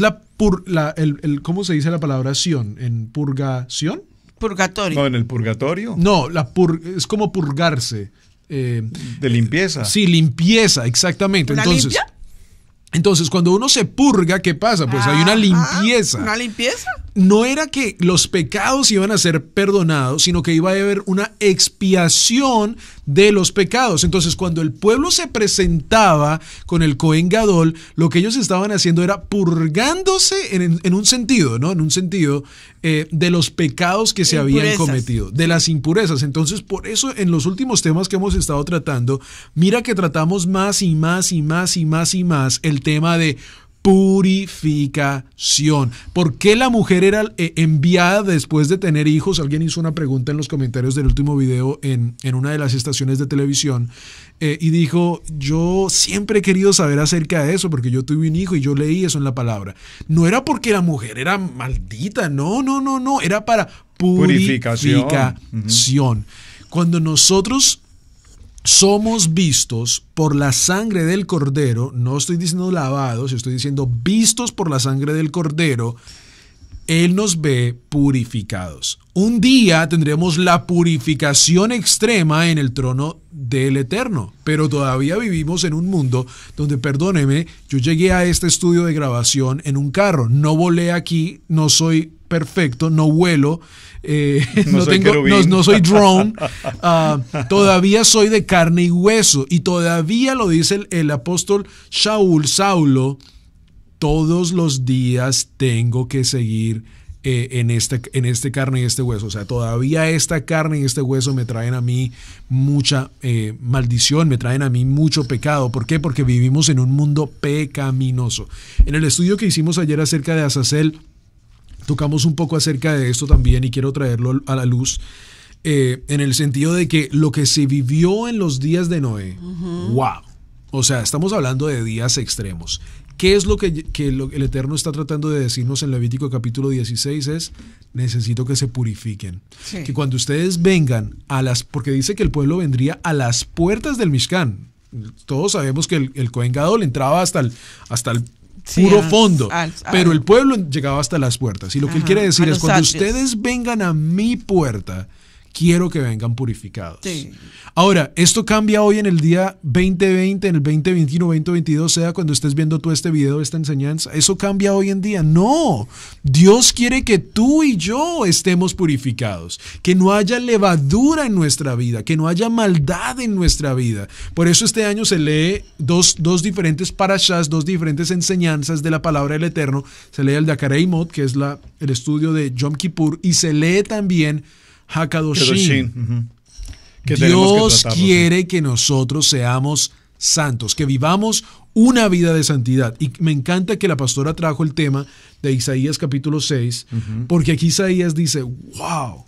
¿cómo se dice la palabra sion? ¿En purgación? Purgatorio. No, en el purgatorio. No, es como purgarse. De limpieza. Sí, limpieza, exactamente. Entonces, cuando uno se purga, ¿qué pasa? Pues hay una limpieza. ¿Una limpieza? No era que los pecados iban a ser perdonados, sino que iba a haber una expiación de los pecados. Entonces, cuando el pueblo se presentaba con el Cohen Gadol, lo que ellos estaban haciendo era purgándose en un sentido, ¿no? En un sentido de los pecados que se habían cometido, de las impurezas. Entonces, por eso, en los últimos temas que hemos estado tratando, mira que tratamos más y más el tema de purificación. ¿Por qué la mujer era enviada después de tener hijos? Alguien hizo una pregunta en los comentarios del último video en una de las estaciones de televisión y dijo, yo siempre he querido saber acerca de eso porque yo tuve un hijo y yo leí eso en la palabra. No era porque la mujer era maldita, no, era para purificación. Cuando nosotros somos vistos por la sangre del Cordero, no estoy diciendo lavados, estoy diciendo vistos por la sangre del Cordero, Él nos ve purificados. Un día tendremos la purificación extrema en el trono del Eterno, pero todavía vivimos en un mundo donde, perdóneme, yo llegué a este estudio de grabación en un carro, no volé aquí, no soy perfecto, no vuelo, no soy drone, todavía soy de carne y hueso, y todavía lo dice el apóstol Saulo, todos los días tengo que seguir en este carne y este hueso. O sea, todavía esta carne y este hueso me traen a mí mucha maldición, me traen a mí mucho pecado. ¿Por qué? Porque vivimos en un mundo pecaminoso. En el estudio que hicimos ayer acerca de Azazel, tocamos un poco acerca de esto también y quiero traerlo a la luz, en el sentido de que lo que se vivió en los días de Noé, wow, o sea, estamos hablando de días extremos. ¿Qué es lo que el Eterno está tratando de decirnos en Levítico capítulo 16? Es, necesito que se purifiquen. Sí. Que cuando ustedes vengan porque dice que el pueblo vendría a las puertas del Mishkan. Todos sabemos que el Cohen Gadol entraba hasta el puro fondo, pero el pueblo llegaba hasta las puertas. Y lo que él quiere decir es, cuando ustedes vengan a mi puerta, quiero que vengan purificados. Sí. Ahora, esto cambia hoy en el día 2020, en el 2021, 2022, sea cuando estés viendo tú este video, esta enseñanza. ¿Eso cambia hoy en día? No. Dios quiere que tú y yo estemos purificados, que no haya levadura en nuestra vida, que no haya maldad en nuestra vida. Por eso este año se lee dos diferentes parashas, dos diferentes enseñanzas de la palabra del Eterno. Se lee el de Akarei Mot, que es el estudio de Yom Kippur, y se lee también Hakadoshim. que tenemos que Dios tratarlo, quiere que nosotros seamos santos, que vivamos una vida de santidad. Y me encanta que la pastora trajo el tema de Isaías capítulo 6, porque aquí Isaías dice, wow,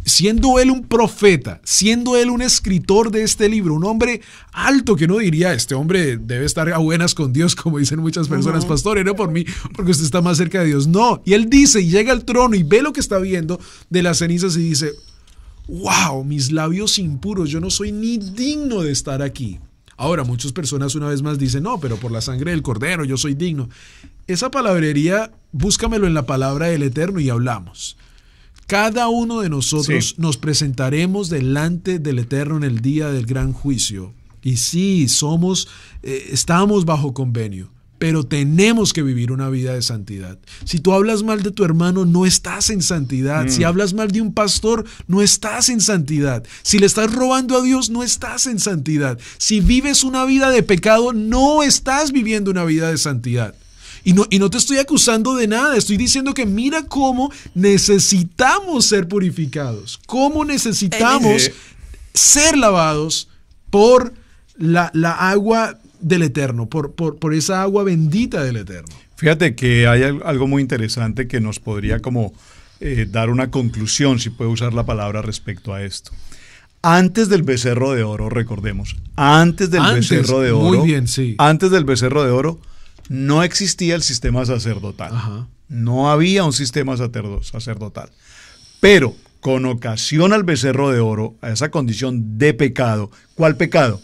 siendo él un profeta, siendo él un escritor de este libro, un hombre alto que no diría, este hombre debe estar a buenas con Dios, como dicen muchas personas, pastor, no por mí, porque usted está más cerca de Dios. No, y él dice, y llega al trono y ve lo que está viendo de las cenizas y dice, wow, mis labios impuros, yo no soy ni digno de estar aquí. Ahora, muchas personas una vez más dicen, no, pero por la sangre del Cordero yo soy digno. Esa palabrería, búscamelo en la palabra del Eterno y hablamos. Cada uno de nosotros nos presentaremos delante del Eterno en el día del gran juicio. Y sí, estamos bajo convenio, pero tenemos que vivir una vida de santidad. Si tú hablas mal de tu hermano, no estás en santidad. Si hablas mal de un pastor, no estás en santidad. Si le estás robando a Dios, no estás en santidad. Si vives una vida de pecado, no estás viviendo una vida de santidad. Y no te estoy acusando de nada, estoy diciendo que mira cómo necesitamos ser purificados, cómo necesitamos ser lavados por la agua del Eterno, por esa agua bendita del Eterno. Fíjate que hay algo muy interesante que nos podría como dar una conclusión, si puedo usar la palabra respecto a esto. Antes del becerro de oro, recordemos, antes del becerro de oro, muy bien, sí. Antes del becerro de oro, no existía el sistema sacerdotal. Ajá. No había un sistema sacerdotal. Pero con ocasión al becerro de oro, a esa condición de pecado, ¿cuál pecado?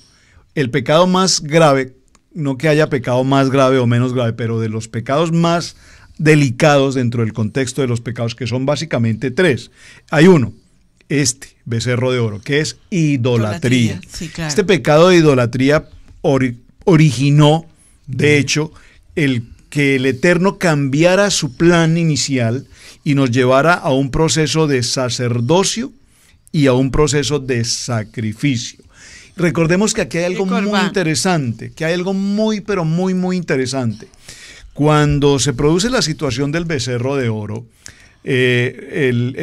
El pecado más grave, no que haya pecado más grave o menos grave, pero de los pecados más delicados dentro del contexto de los pecados, que son básicamente 3. Hay uno, becerro de oro, que es idolatría. Sí, claro. Este pecado de idolatría originó, de hecho, que el Eterno cambiara su plan inicial y nos llevara a un proceso de sacerdocio y a un proceso de sacrificio. Recordemos que aquí hay algo muy interesante, que hay algo muy, pero muy, muy interesante. Cuando se produce la situación del becerro de oro,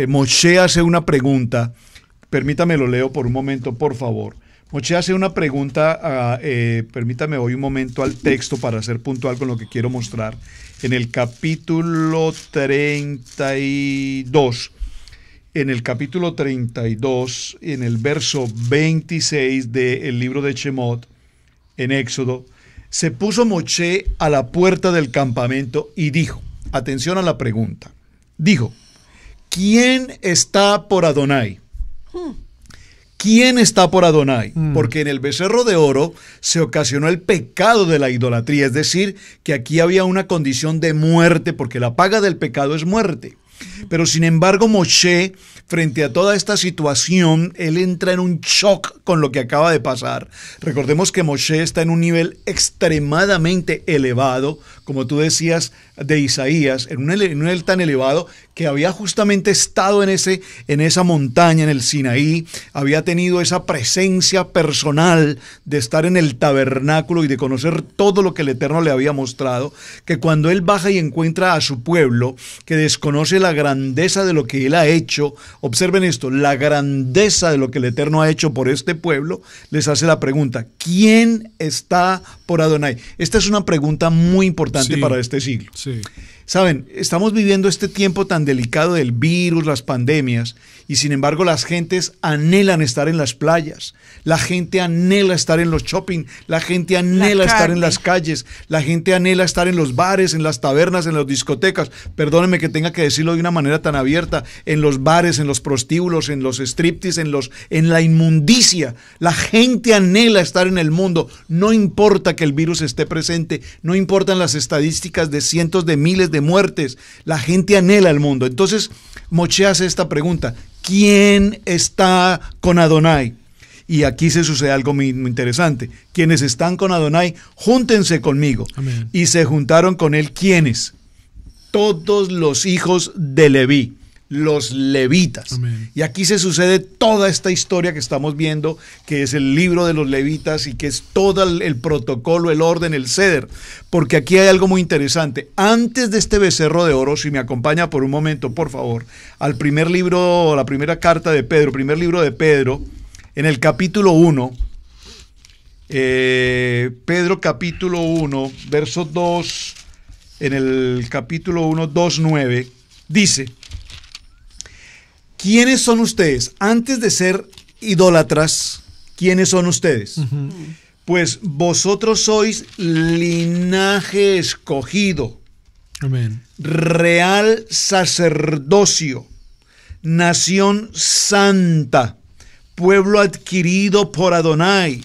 Moshe hace una pregunta, permítame lo leo por un momento, por favor. Moshe hace una pregunta, permítame voy un momento al texto para ser puntual con lo que quiero mostrar. En el capítulo 32, en el verso 26 del libro de Shemot, en Éxodo, se puso Moshe a la puerta del campamento y dijo, atención a la pregunta, dijo, ¿quién está por Adonai? ¿Quién está por Adonai? Porque en el becerro de oro se ocasionó el pecado de la idolatría, es decir, que aquí había una condición de muerte, porque la paga del pecado es muerte. Pero sin embargo, Moshe, frente a toda esta situación, él entra en un shock con lo que acaba de pasar. Recordemos que Moshe está en un nivel extremadamente elevado, como tú decías de Isaías, en un nivel tan elevado que había justamente estado en esa montaña, en el Sinaí, había tenido esa presencia personal de estar en el tabernáculo y de conocer todo lo que el Eterno le había mostrado, que cuando él baja y encuentra a su pueblo, que desconoce la grandeza de lo que él ha hecho, observen esto, la grandeza de lo que el Eterno ha hecho por este pueblo, les hace la pregunta, ¿quién está por Adonai? Esta es una pregunta muy importante para este siglo. Sí. Saben, estamos viviendo este tiempo tan delicado del virus, las pandemias, y sin embargo las gentes anhelan estar en las playas, la gente anhela estar en los shopping, la gente anhela estar en las calles, la gente anhela estar en los bares, en las tabernas, en las discotecas, perdónenme que tenga que decirlo de una manera tan abierta, en los bares, en los prostíbulos, en los striptease, en la inmundicia. La gente anhela estar en el mundo, no importa que el virus esté presente, no importan las estadísticas de cientos de miles de muertes, la gente anhela el mundo. Entonces Moshe hace esta pregunta, ¿quién está con Adonai? Y aquí se sucede algo muy interesante. Quienes están con Adonai, júntense conmigo. Amén. Y se juntaron con él, ¿quiénes? Todos los hijos de Leví, los levitas. Amén. Y aquí se sucede toda esta historia que estamos viendo, que es el libro de los levitas y que es todo el protocolo, el orden, el ceder. Porque aquí hay algo muy interesante. Antes de este becerro de oro, si me acompaña por un momento, por favor, al primer libro, la primera carta de Pedro, primer libro de Pedro, En el capítulo 1, Pedro capítulo 1, verso 2, en el capítulo 1, 2:9, dice: ¿quiénes son ustedes? Antes de ser idólatras, ¿quiénes son ustedes? Pues vosotros sois linaje escogido, Amén. real sacerdocio, nación santa, pueblo adquirido por Adonai.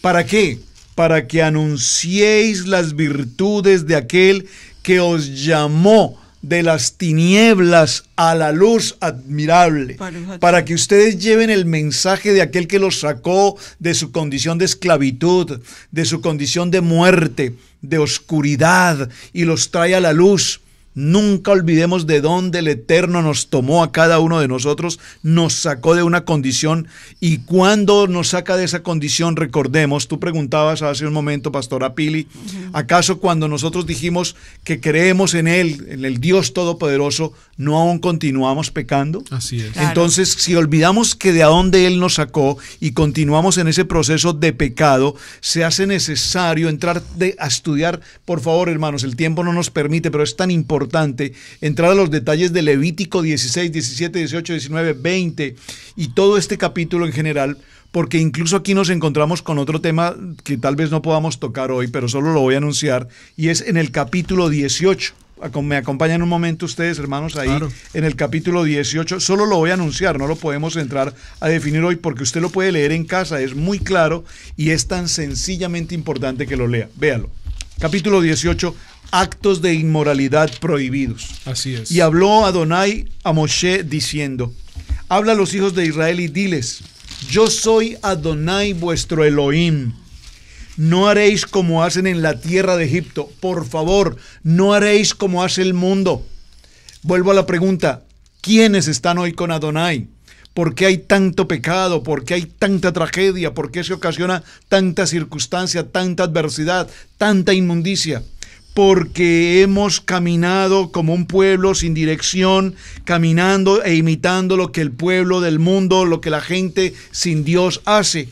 ¿Para qué? Para que anunciéis las virtudes de aquel que os llamó de las tinieblas a la luz admirable, para que ustedes lleven el mensaje de aquel que los sacó de su condición de esclavitud, de su condición de muerte, de oscuridad, y los trae a la luz. Nunca olvidemos de dónde el Eterno nos tomó a cada uno de nosotros, nos sacó de una condición, y cuando nos saca de esa condición, recordemos, tú preguntabas hace un momento, Pastora Pili, ¿acaso cuando nosotros dijimos que creemos en Él, en el Dios Todopoderoso, no aún continuamos pecando? Así es. Claro. Entonces, si olvidamos que de dónde Él nos sacó y continuamos en ese proceso de pecado, se hace necesario entrar a estudiar. Por favor, hermanos, el tiempo no nos permite, pero es tan importante entrar a los detalles de Levítico 16, 17, 18, 19, 20 y todo este capítulo en general, porque incluso aquí nos encontramos con otro tema que tal vez no podamos tocar hoy, pero solo lo voy a anunciar, y es en el capítulo 18. Me acompañan un momento ustedes, hermanos, ahí. Claro. En el capítulo 18, solo lo voy a anunciar, no lo podemos entrar a definir hoy, porque usted lo puede leer en casa, es muy claro y es tan sencillamente importante que lo lea. Véalo. Capítulo 18, actos de inmoralidad prohibidos. Así es. Y habló Adonai a Moshe diciendo: habla a los hijos de Israel y diles: yo soy Adonai vuestro Elohim. No haréis como hacen en la tierra de Egipto. Por favor, no haréis como hace el mundo. Vuelvo a la pregunta: ¿quiénes están hoy con Adonai? ¿Por qué hay tanto pecado? ¿Por qué hay tanta tragedia? ¿Por qué se ocasiona tanta circunstancia, tanta adversidad, tanta inmundicia? Porque hemos caminado como un pueblo sin dirección, caminando e imitando lo que el pueblo del mundo, lo que la gente sin Dios hace.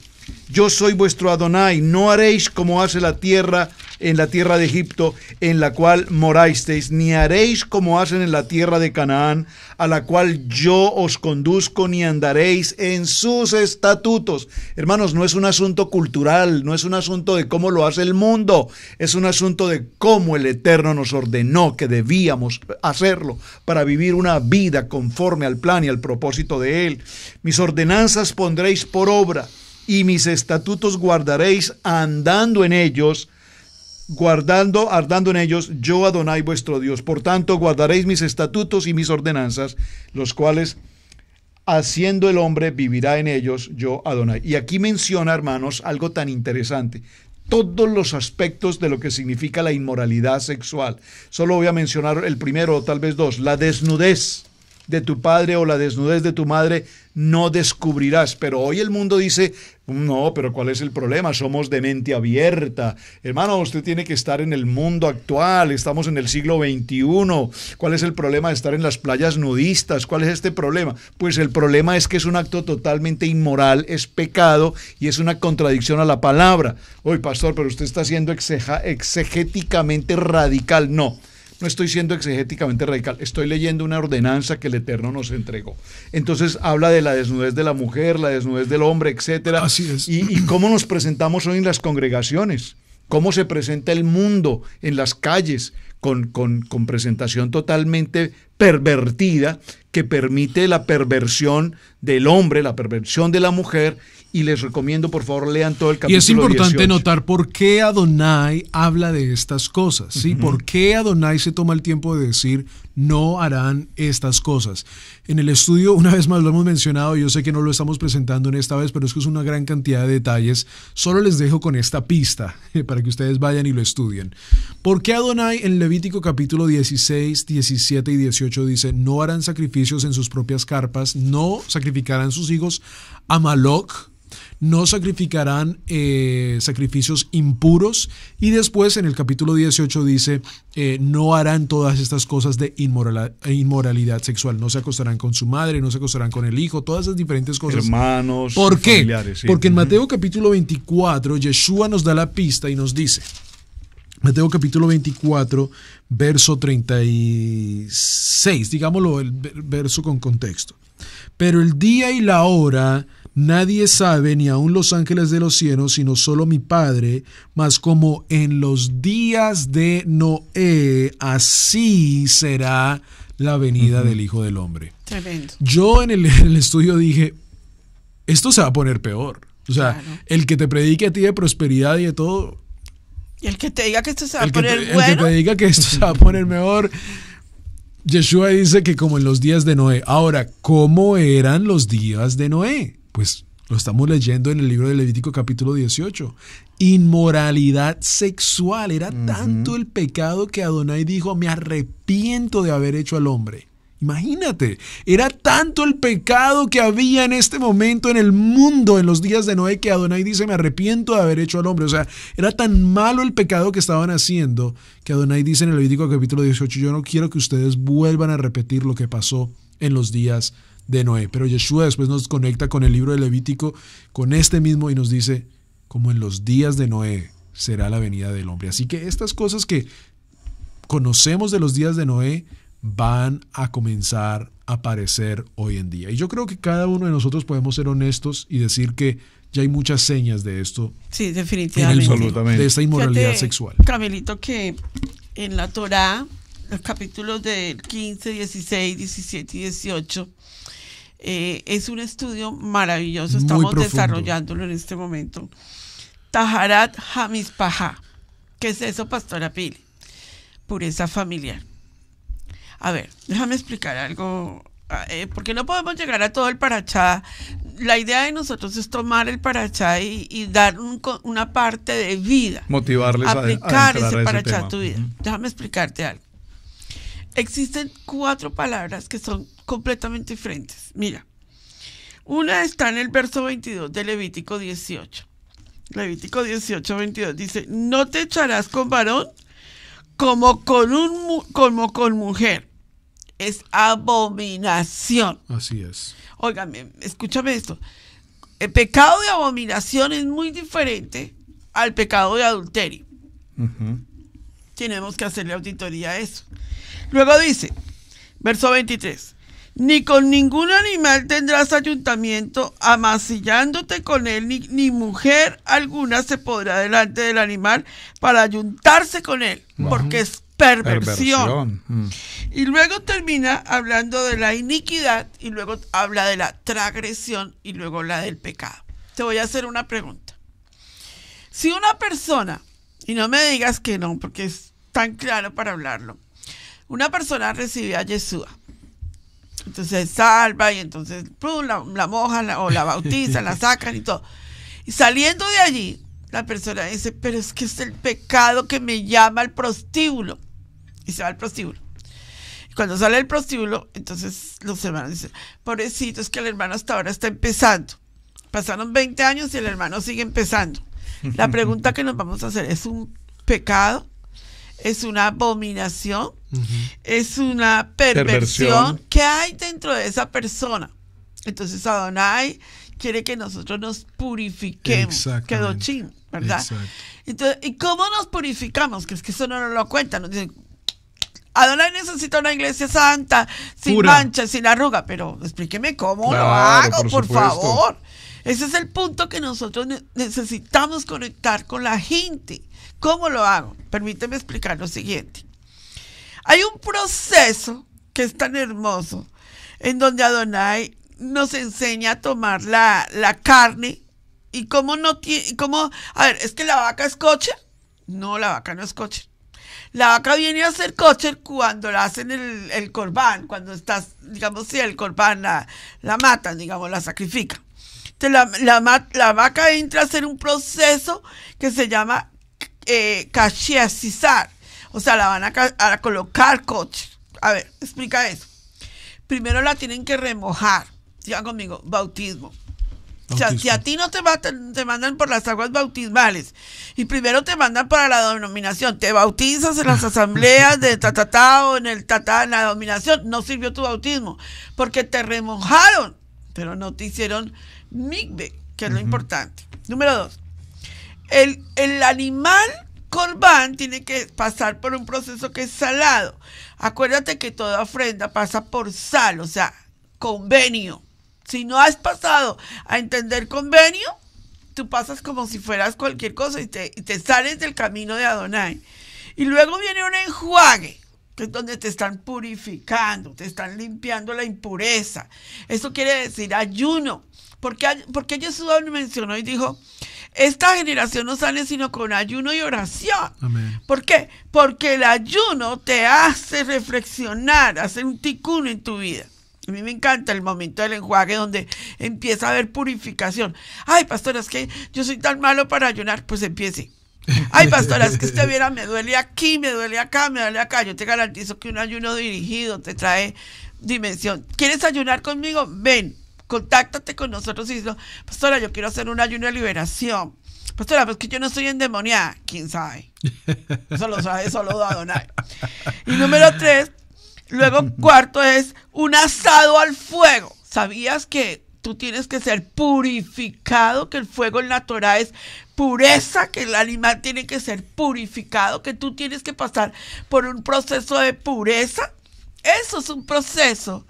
Yo soy vuestro Adonai, no haréis como hace la tierra en la tierra de Egipto, en la cual morasteis, ni haréis como hacen en la tierra de Canaán, a la cual yo os conduzco, ni andaréis en sus estatutos. Hermanos, no es un asunto cultural, no es un asunto de cómo lo hace el mundo, es un asunto de cómo el Eterno nos ordenó que debíamos hacerlo para vivir una vida conforme al plan y al propósito de Él. Mis ordenanzas pondréis por obra, y mis estatutos guardaréis andando en ellos, ardando en ellos, yo Adonai vuestro Dios. Por tanto, guardaréis mis estatutos y mis ordenanzas, los cuales, haciendo el hombre, vivirá en ellos, yo Adonai. Y aquí menciona, hermanos, algo tan interesante: todos los aspectos de lo que significa la inmoralidad sexual. Solo voy a mencionar el primero o tal vez dos. La desnudez de tu padre o la desnudez de tu madre no descubrirás. Pero hoy el mundo dice: no, pero ¿cuál es el problema? Somos de mente abierta. Hermano, usted tiene que estar en el mundo actual, estamos en el siglo XXI. ¿Cuál es el problema de estar en las playas nudistas? ¿Cuál es este problema? Pues el problema es que es un acto totalmente inmoral, es pecado y es una contradicción a la palabra. Oye, pastor, pero usted está siendo exegéticamente radical. No estoy siendo exegéticamente radical, estoy leyendo una ordenanza que el Eterno nos entregó. Entonces habla de la desnudez de la mujer, la desnudez del hombre, etcétera. Así es. Y cómo nos presentamos hoy en las congregaciones, cómo se presenta el mundo en las calles, con presentación totalmente pervertida, que permite la perversión del hombre, la perversión de la mujer. Y les recomiendo, por favor, lean todo el capítulo 18. Y es importante notar por qué Adonai habla de estas cosas, ¿sí? ¿Por qué Adonai se toma el tiempo de decir no harán estas cosas? En el estudio, una vez más lo hemos mencionado, yo sé que no lo estamos presentando en esta vez, pero es que es una gran cantidad de detalles. Solo les dejo con esta pista para que ustedes vayan y lo estudien. ¿Por qué Adonai en Levítico capítulo 16, 17 y 18 dice: no harán sacrificios en sus propias carpas, no sacrificarán sus hijos a Moloc? no sacrificarán sacrificios impuros, y después en el capítulo 18 dice, no harán todas estas cosas de inmoralidad sexual, no se acostarán con su madre, no se acostarán con el hijo, todas esas diferentes cosas. Hermanos, ¿por qué? Familiares, sí. Porque en Mateo capítulo 24, Yeshua nos da la pista y nos dice, Mateo capítulo 24, verso 36, digámoslo el verso con contexto. Pero el día y la hora nadie sabe, ni aun los ángeles de los cielos, sino solo mi Padre, mas como en los días de Noé, así será la venida del Hijo del Hombre. Tremendo. Yo en el estudio dije, esto se va a poner peor. O sea, claro, el que te predique a ti de prosperidad y de todo, y el que te diga que esto se va a poner bueno. El que te diga que esto se va a poner mejor. Yeshua dice que como en los días de Noé. Ahora, ¿cómo eran los días de Noé? Pues lo estamos leyendo en el libro de Levítico capítulo 18. Inmoralidad sexual. Era tanto el pecado que Adonai dijo, me arrepiento de haber hecho al hombre. Imagínate, era tanto el pecado que había en este momento en el mundo en los días de Noé que Adonai dice, me arrepiento de haber hecho al hombre. O sea, era tan malo el pecado que estaban haciendo que Adonai dice en el Levítico capítulo 18, yo no quiero que ustedes vuelvan a repetir lo que pasó en los días de Noé. Pero Yeshua después nos conecta con el libro de Levítico, con este mismo, y nos dice, como en los días de Noé será la venida del hombre. Así que estas cosas que conocemos de los días de Noé van a comenzar a aparecer hoy en día. Y yo creo que cada uno de nosotros podemos ser honestos y decir que ya hay muchas señas de esto. Sí, definitivamente. Absolutamente. De esta inmoralidad Fíjate, sexual. Camilito, que en la Torá, los capítulos del 15, 16, 17 y 18, es un estudio maravilloso. Estamos desarrollándolo en este momento. Taharat Hamizpahá. ¿Qué es eso, Pastora Pili? Pureza familiar. A ver, déjame explicar algo, porque no podemos llegar a todo el parachá. La idea de nosotros es tomar el parachá y dar una parte de vida. Motivarles a aplicar ese parachá tema a tu vida. Déjame explicarte algo. Existen 4 palabras que son completamente diferentes. Mira, una está en el verso 22 de Levítico 18. Levítico 18, 22 dice, no te echarás con varón como con mujer. Es abominación. Así es. Óigame, escúchame esto. El pecado de abominación es muy diferente al pecado de adulterio. Tenemos que hacerle auditoría a eso. Luego dice, verso 23, ni con ningún animal tendrás ayuntamiento, amasillándote con él, ni mujer alguna se podrá delante del animal para ayuntarse con él, porque es perversión. Y luego termina hablando de la iniquidad, y luego habla de la transgresión, y luego la del pecado. Te voy a hacer una pregunta. Si una persona, y no me digas que no, porque es tan claro para hablarlo, una persona recibe a Yeshua, entonces salva, y entonces la mojan o la bautizan, la sacan y todo, y saliendo de allí, la persona dice, pero es que es el pecado que me llama al prostíbulo. Y se va al prostíbulo. Y cuando sale el prostíbulo, entonces los hermanos dicen, pobrecito, es que el hermano hasta ahora está empezando. Pasaron 20 años y el hermano sigue empezando. La pregunta que nos vamos a hacer, ¿es un pecado? ¿Es una abominación? ¿Es una perversión? ¿Qué hay dentro de esa persona? Entonces Adonai quiere que nosotros nos purifiquemos. Quedó chin, ¿verdad? Exacto. Entonces, ¿y cómo nos purificamos? Que es que eso no nos lo cuentan. Nos dicen, Adonai necesita una iglesia santa, sin mancha, sin arruga. Pero explíqueme cómo lo hago, por favor. Ese es el punto que nosotros necesitamos conectar con la gente. ¿Cómo lo hago? Permíteme explicar lo siguiente. Hay un proceso que es tan hermoso, en donde Adonai nos enseña a tomar la carne. ¿Y cómo no tiene? A ver, ¿es que la vaca es kosher? No, la vaca no es kosher. La vaca viene a ser kosher cuando la hacen el corbán, cuando estás, digamos, si el corbán la matan, digamos, la sacrifican. Entonces la vaca entra a hacer un proceso que se llama kashiasizar. O sea, la van a colocar kosher. A ver, explica eso. Primero la tienen que remojar. Digan conmigo, bautismo. O sea, si a ti no te mandan por las aguas bautismales y primero te mandan para la denominación, te bautizas en las asambleas de o en en la denominación, no sirvió tu bautismo porque te remojaron, pero no te hicieron mikve, que es lo importante. Número 2, el animal corbán tiene que pasar por un proceso que es salado. Acuérdate que toda ofrenda pasa por sal, o sea, convenio. Si no has pasado a entender convenio, tú pasas como si fueras cualquier cosa y te sales del camino de Adonai. Y luego viene un enjuague, que es donde te están purificando, te están limpiando la impureza. Eso quiere decir ayuno. Porque Jesús mencionó y dijo, esta generación no sale sino con ayuno y oración. Amén. ¿Por qué? Porque el ayuno te hace reflexionar, hace un tikkun en tu vida. A mí me encanta el momento del enjuague donde empieza a haber purificación. Ay, pastora, es que yo soy tan malo para ayunar. Pues empiece. Ay, pastora, es que usted viera, me duele aquí, me duele acá, me duele acá. Yo te garantizo que un ayuno dirigido te trae dimensión. ¿Quieres ayunar conmigo? Ven, contáctate con nosotros y dices, pastora, yo quiero hacer un ayuno de liberación. Pastora, pues que yo no estoy endemoniada. ¿Quién sabe? Eso lo sabe solo Adonai. Y número 3, luego 4 es un asado al fuego. ¿Sabías que tú tienes que ser purificado? Que el fuego en la Torah es pureza, que el animal tiene que ser purificado, que tú tienes que pasar por un proceso de pureza. Eso es un proceso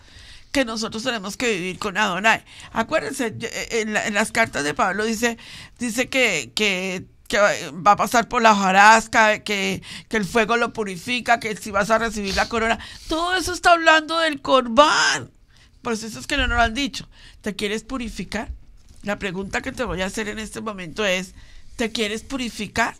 que nosotros tenemos que vivir con Adonai. Acuérdense, en las cartas de Pablo dice que va a pasar por la hojarasca, que el fuego lo purifica, que si vas a recibir la corona. Todo eso está hablando del corbán. Por eso es que no nos lo han dicho. ¿Te quieres purificar? La pregunta que te voy a hacer en este momento es, ¿te quieres purificar?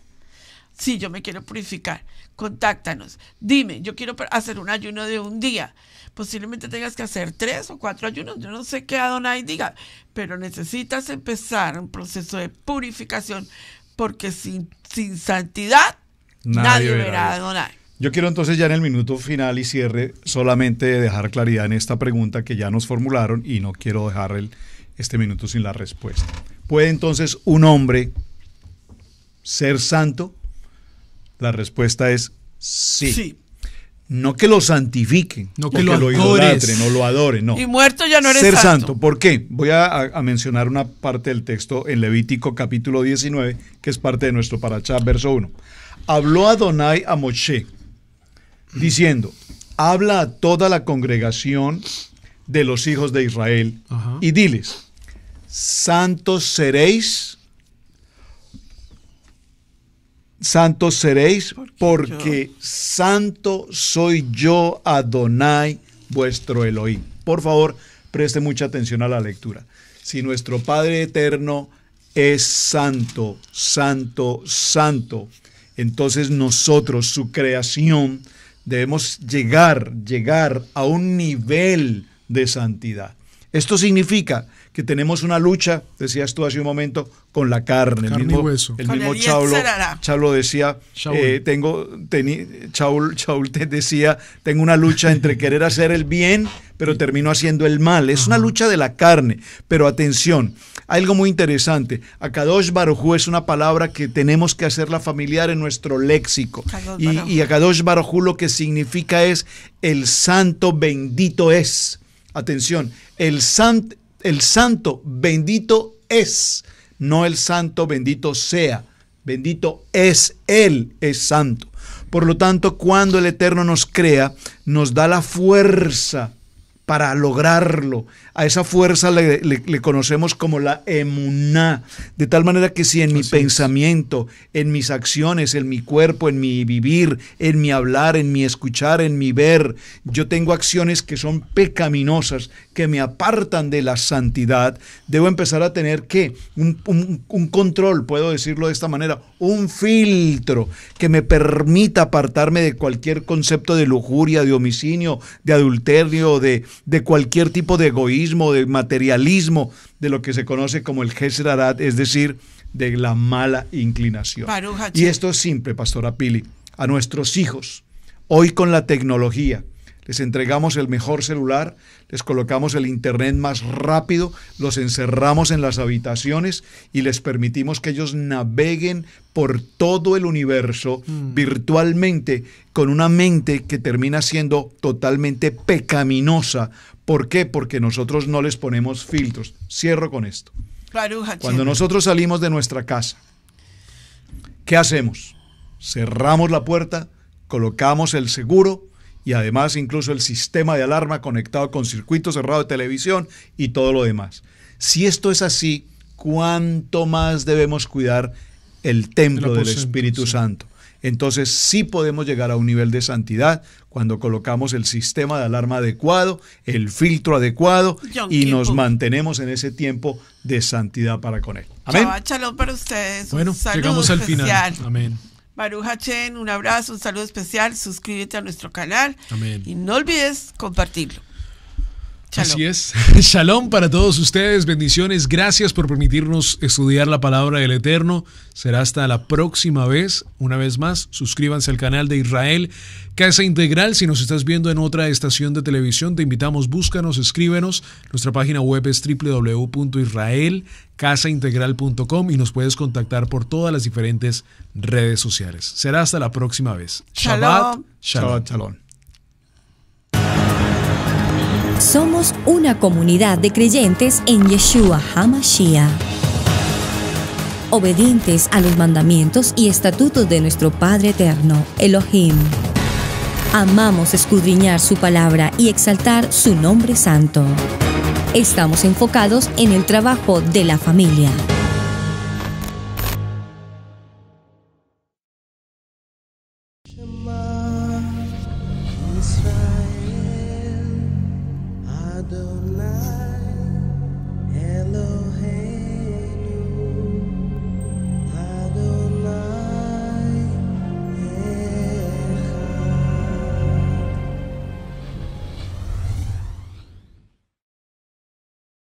Sí, yo me quiero purificar. Contáctanos. Dime, yo quiero hacer un ayuno de un día. Posiblemente tengas que hacer 3 o 4 ayunos. Yo no sé qué Adonai diga, pero necesitas empezar un proceso de purificación, porque sin santidad nadie verá a Adonai. Yo quiero entonces ya en el minuto final y cierre solamente dejar claridad en esta pregunta que ya nos formularon y no quiero dejar este minuto sin la respuesta. ¿Puede entonces un hombre ser santo? La respuesta es sí. Sí. No que lo santifiquen, no que lo idolatren, no lo adoren, no. Y muerto ya no eres ser santo. ¿Por qué? Voy a mencionar una parte del texto en Levítico capítulo 19, que es parte de nuestro parashá, verso 1. Habló Adonai a Moshe, diciendo, habla a toda la congregación de los hijos de Israel y diles, santos seréis porque santo soy yo, Adonai, vuestro Elohim. Por favor, preste mucha atención a la lectura. Si nuestro Padre eterno es santo, santo, santo, entonces nosotros, su creación, debemos llegar a un nivel de santidad. Esto significa que tenemos una lucha, decías tú hace un momento, con la carne. Carne y hueso. El mismo Chaulo decía, Shaul te decía, tengo una lucha entre querer hacer el bien, pero termino haciendo el mal. Es una lucha de la carne. Pero atención, algo muy interesante. Akadosh Baruj Hu es una palabra que tenemos que hacerla familiar en nuestro léxico. Y Akadosh Baruj Hu lo que significa es el santo bendito es. Atención, el santo bendito es, no el santo bendito sea. Bendito es Él, es santo. Por lo tanto, cuando el Eterno nos crea, nos da la fuerza para lograrlo. A esa fuerza le conocemos como la emuná, de tal manera que si en mi pensamiento, en mis acciones, en mi cuerpo, en mi vivir, en mi hablar, en mi escuchar, en mi ver, yo tengo acciones que son pecaminosas, que me apartan de la santidad, debo empezar a tener ¿qué? Un control, puedo decirlo de esta manera, un filtro que me permita apartarme de cualquier concepto de lujuria, de homicidio, de adulterio, de cualquier tipo de egoísmo, de materialismo, de lo que se conoce como el Yetzer Hara, es decir, de la mala inclinación. Y esto es simple, Pastora Pili. A nuestros hijos, hoy con la tecnología, les entregamos el mejor celular, les colocamos el internet más rápido, los encerramos en las habitaciones y les permitimos que ellos naveguen por todo el universo virtualmente con una mente que termina siendo totalmente pecaminosa. ¿Por qué? Porque nosotros no les ponemos filtros. Cierro con esto. Cuando nosotros salimos de nuestra casa, ¿qué hacemos? Cerramos la puerta, colocamos el seguro y además incluso el sistema de alarma conectado con circuito cerrado de televisión y todo lo demás. Si esto es así, ¿cuánto más debemos cuidar el templo del Espíritu Santo? Entonces sí podemos llegar a un nivel de santidad cuando colocamos el sistema de alarma adecuado, el filtro adecuado y nos mantenemos en ese tiempo de santidad para con Él. Amén. Shalom para ustedes. Bueno, llegamos al final. Amén. Baruch Hashem, un abrazo, un saludo especial. Suscríbete a nuestro canal. Amén. Y no olvides compartirlo. Shalom. Así es. Shalom para todos ustedes. Bendiciones. Gracias por permitirnos estudiar la palabra del Eterno. Será hasta la próxima vez. Una vez más, suscríbanse al canal de Israel Casa Integral. Si nos estás viendo en otra estación de televisión, te invitamos, búscanos, escríbenos. Nuestra página web es www.israelcasaintegral.com y nos puedes contactar por todas las diferentes redes sociales. Será hasta la próxima vez. Shabbat Shalom. Shabbat Shalom. Somos una comunidad de creyentes en Yeshua HaMashiach, obedientes a los mandamientos y estatutos de nuestro Padre Eterno, Elohim. Amamos escudriñar su palabra y exaltar su nombre santo. Estamos enfocados en el trabajo de la familia.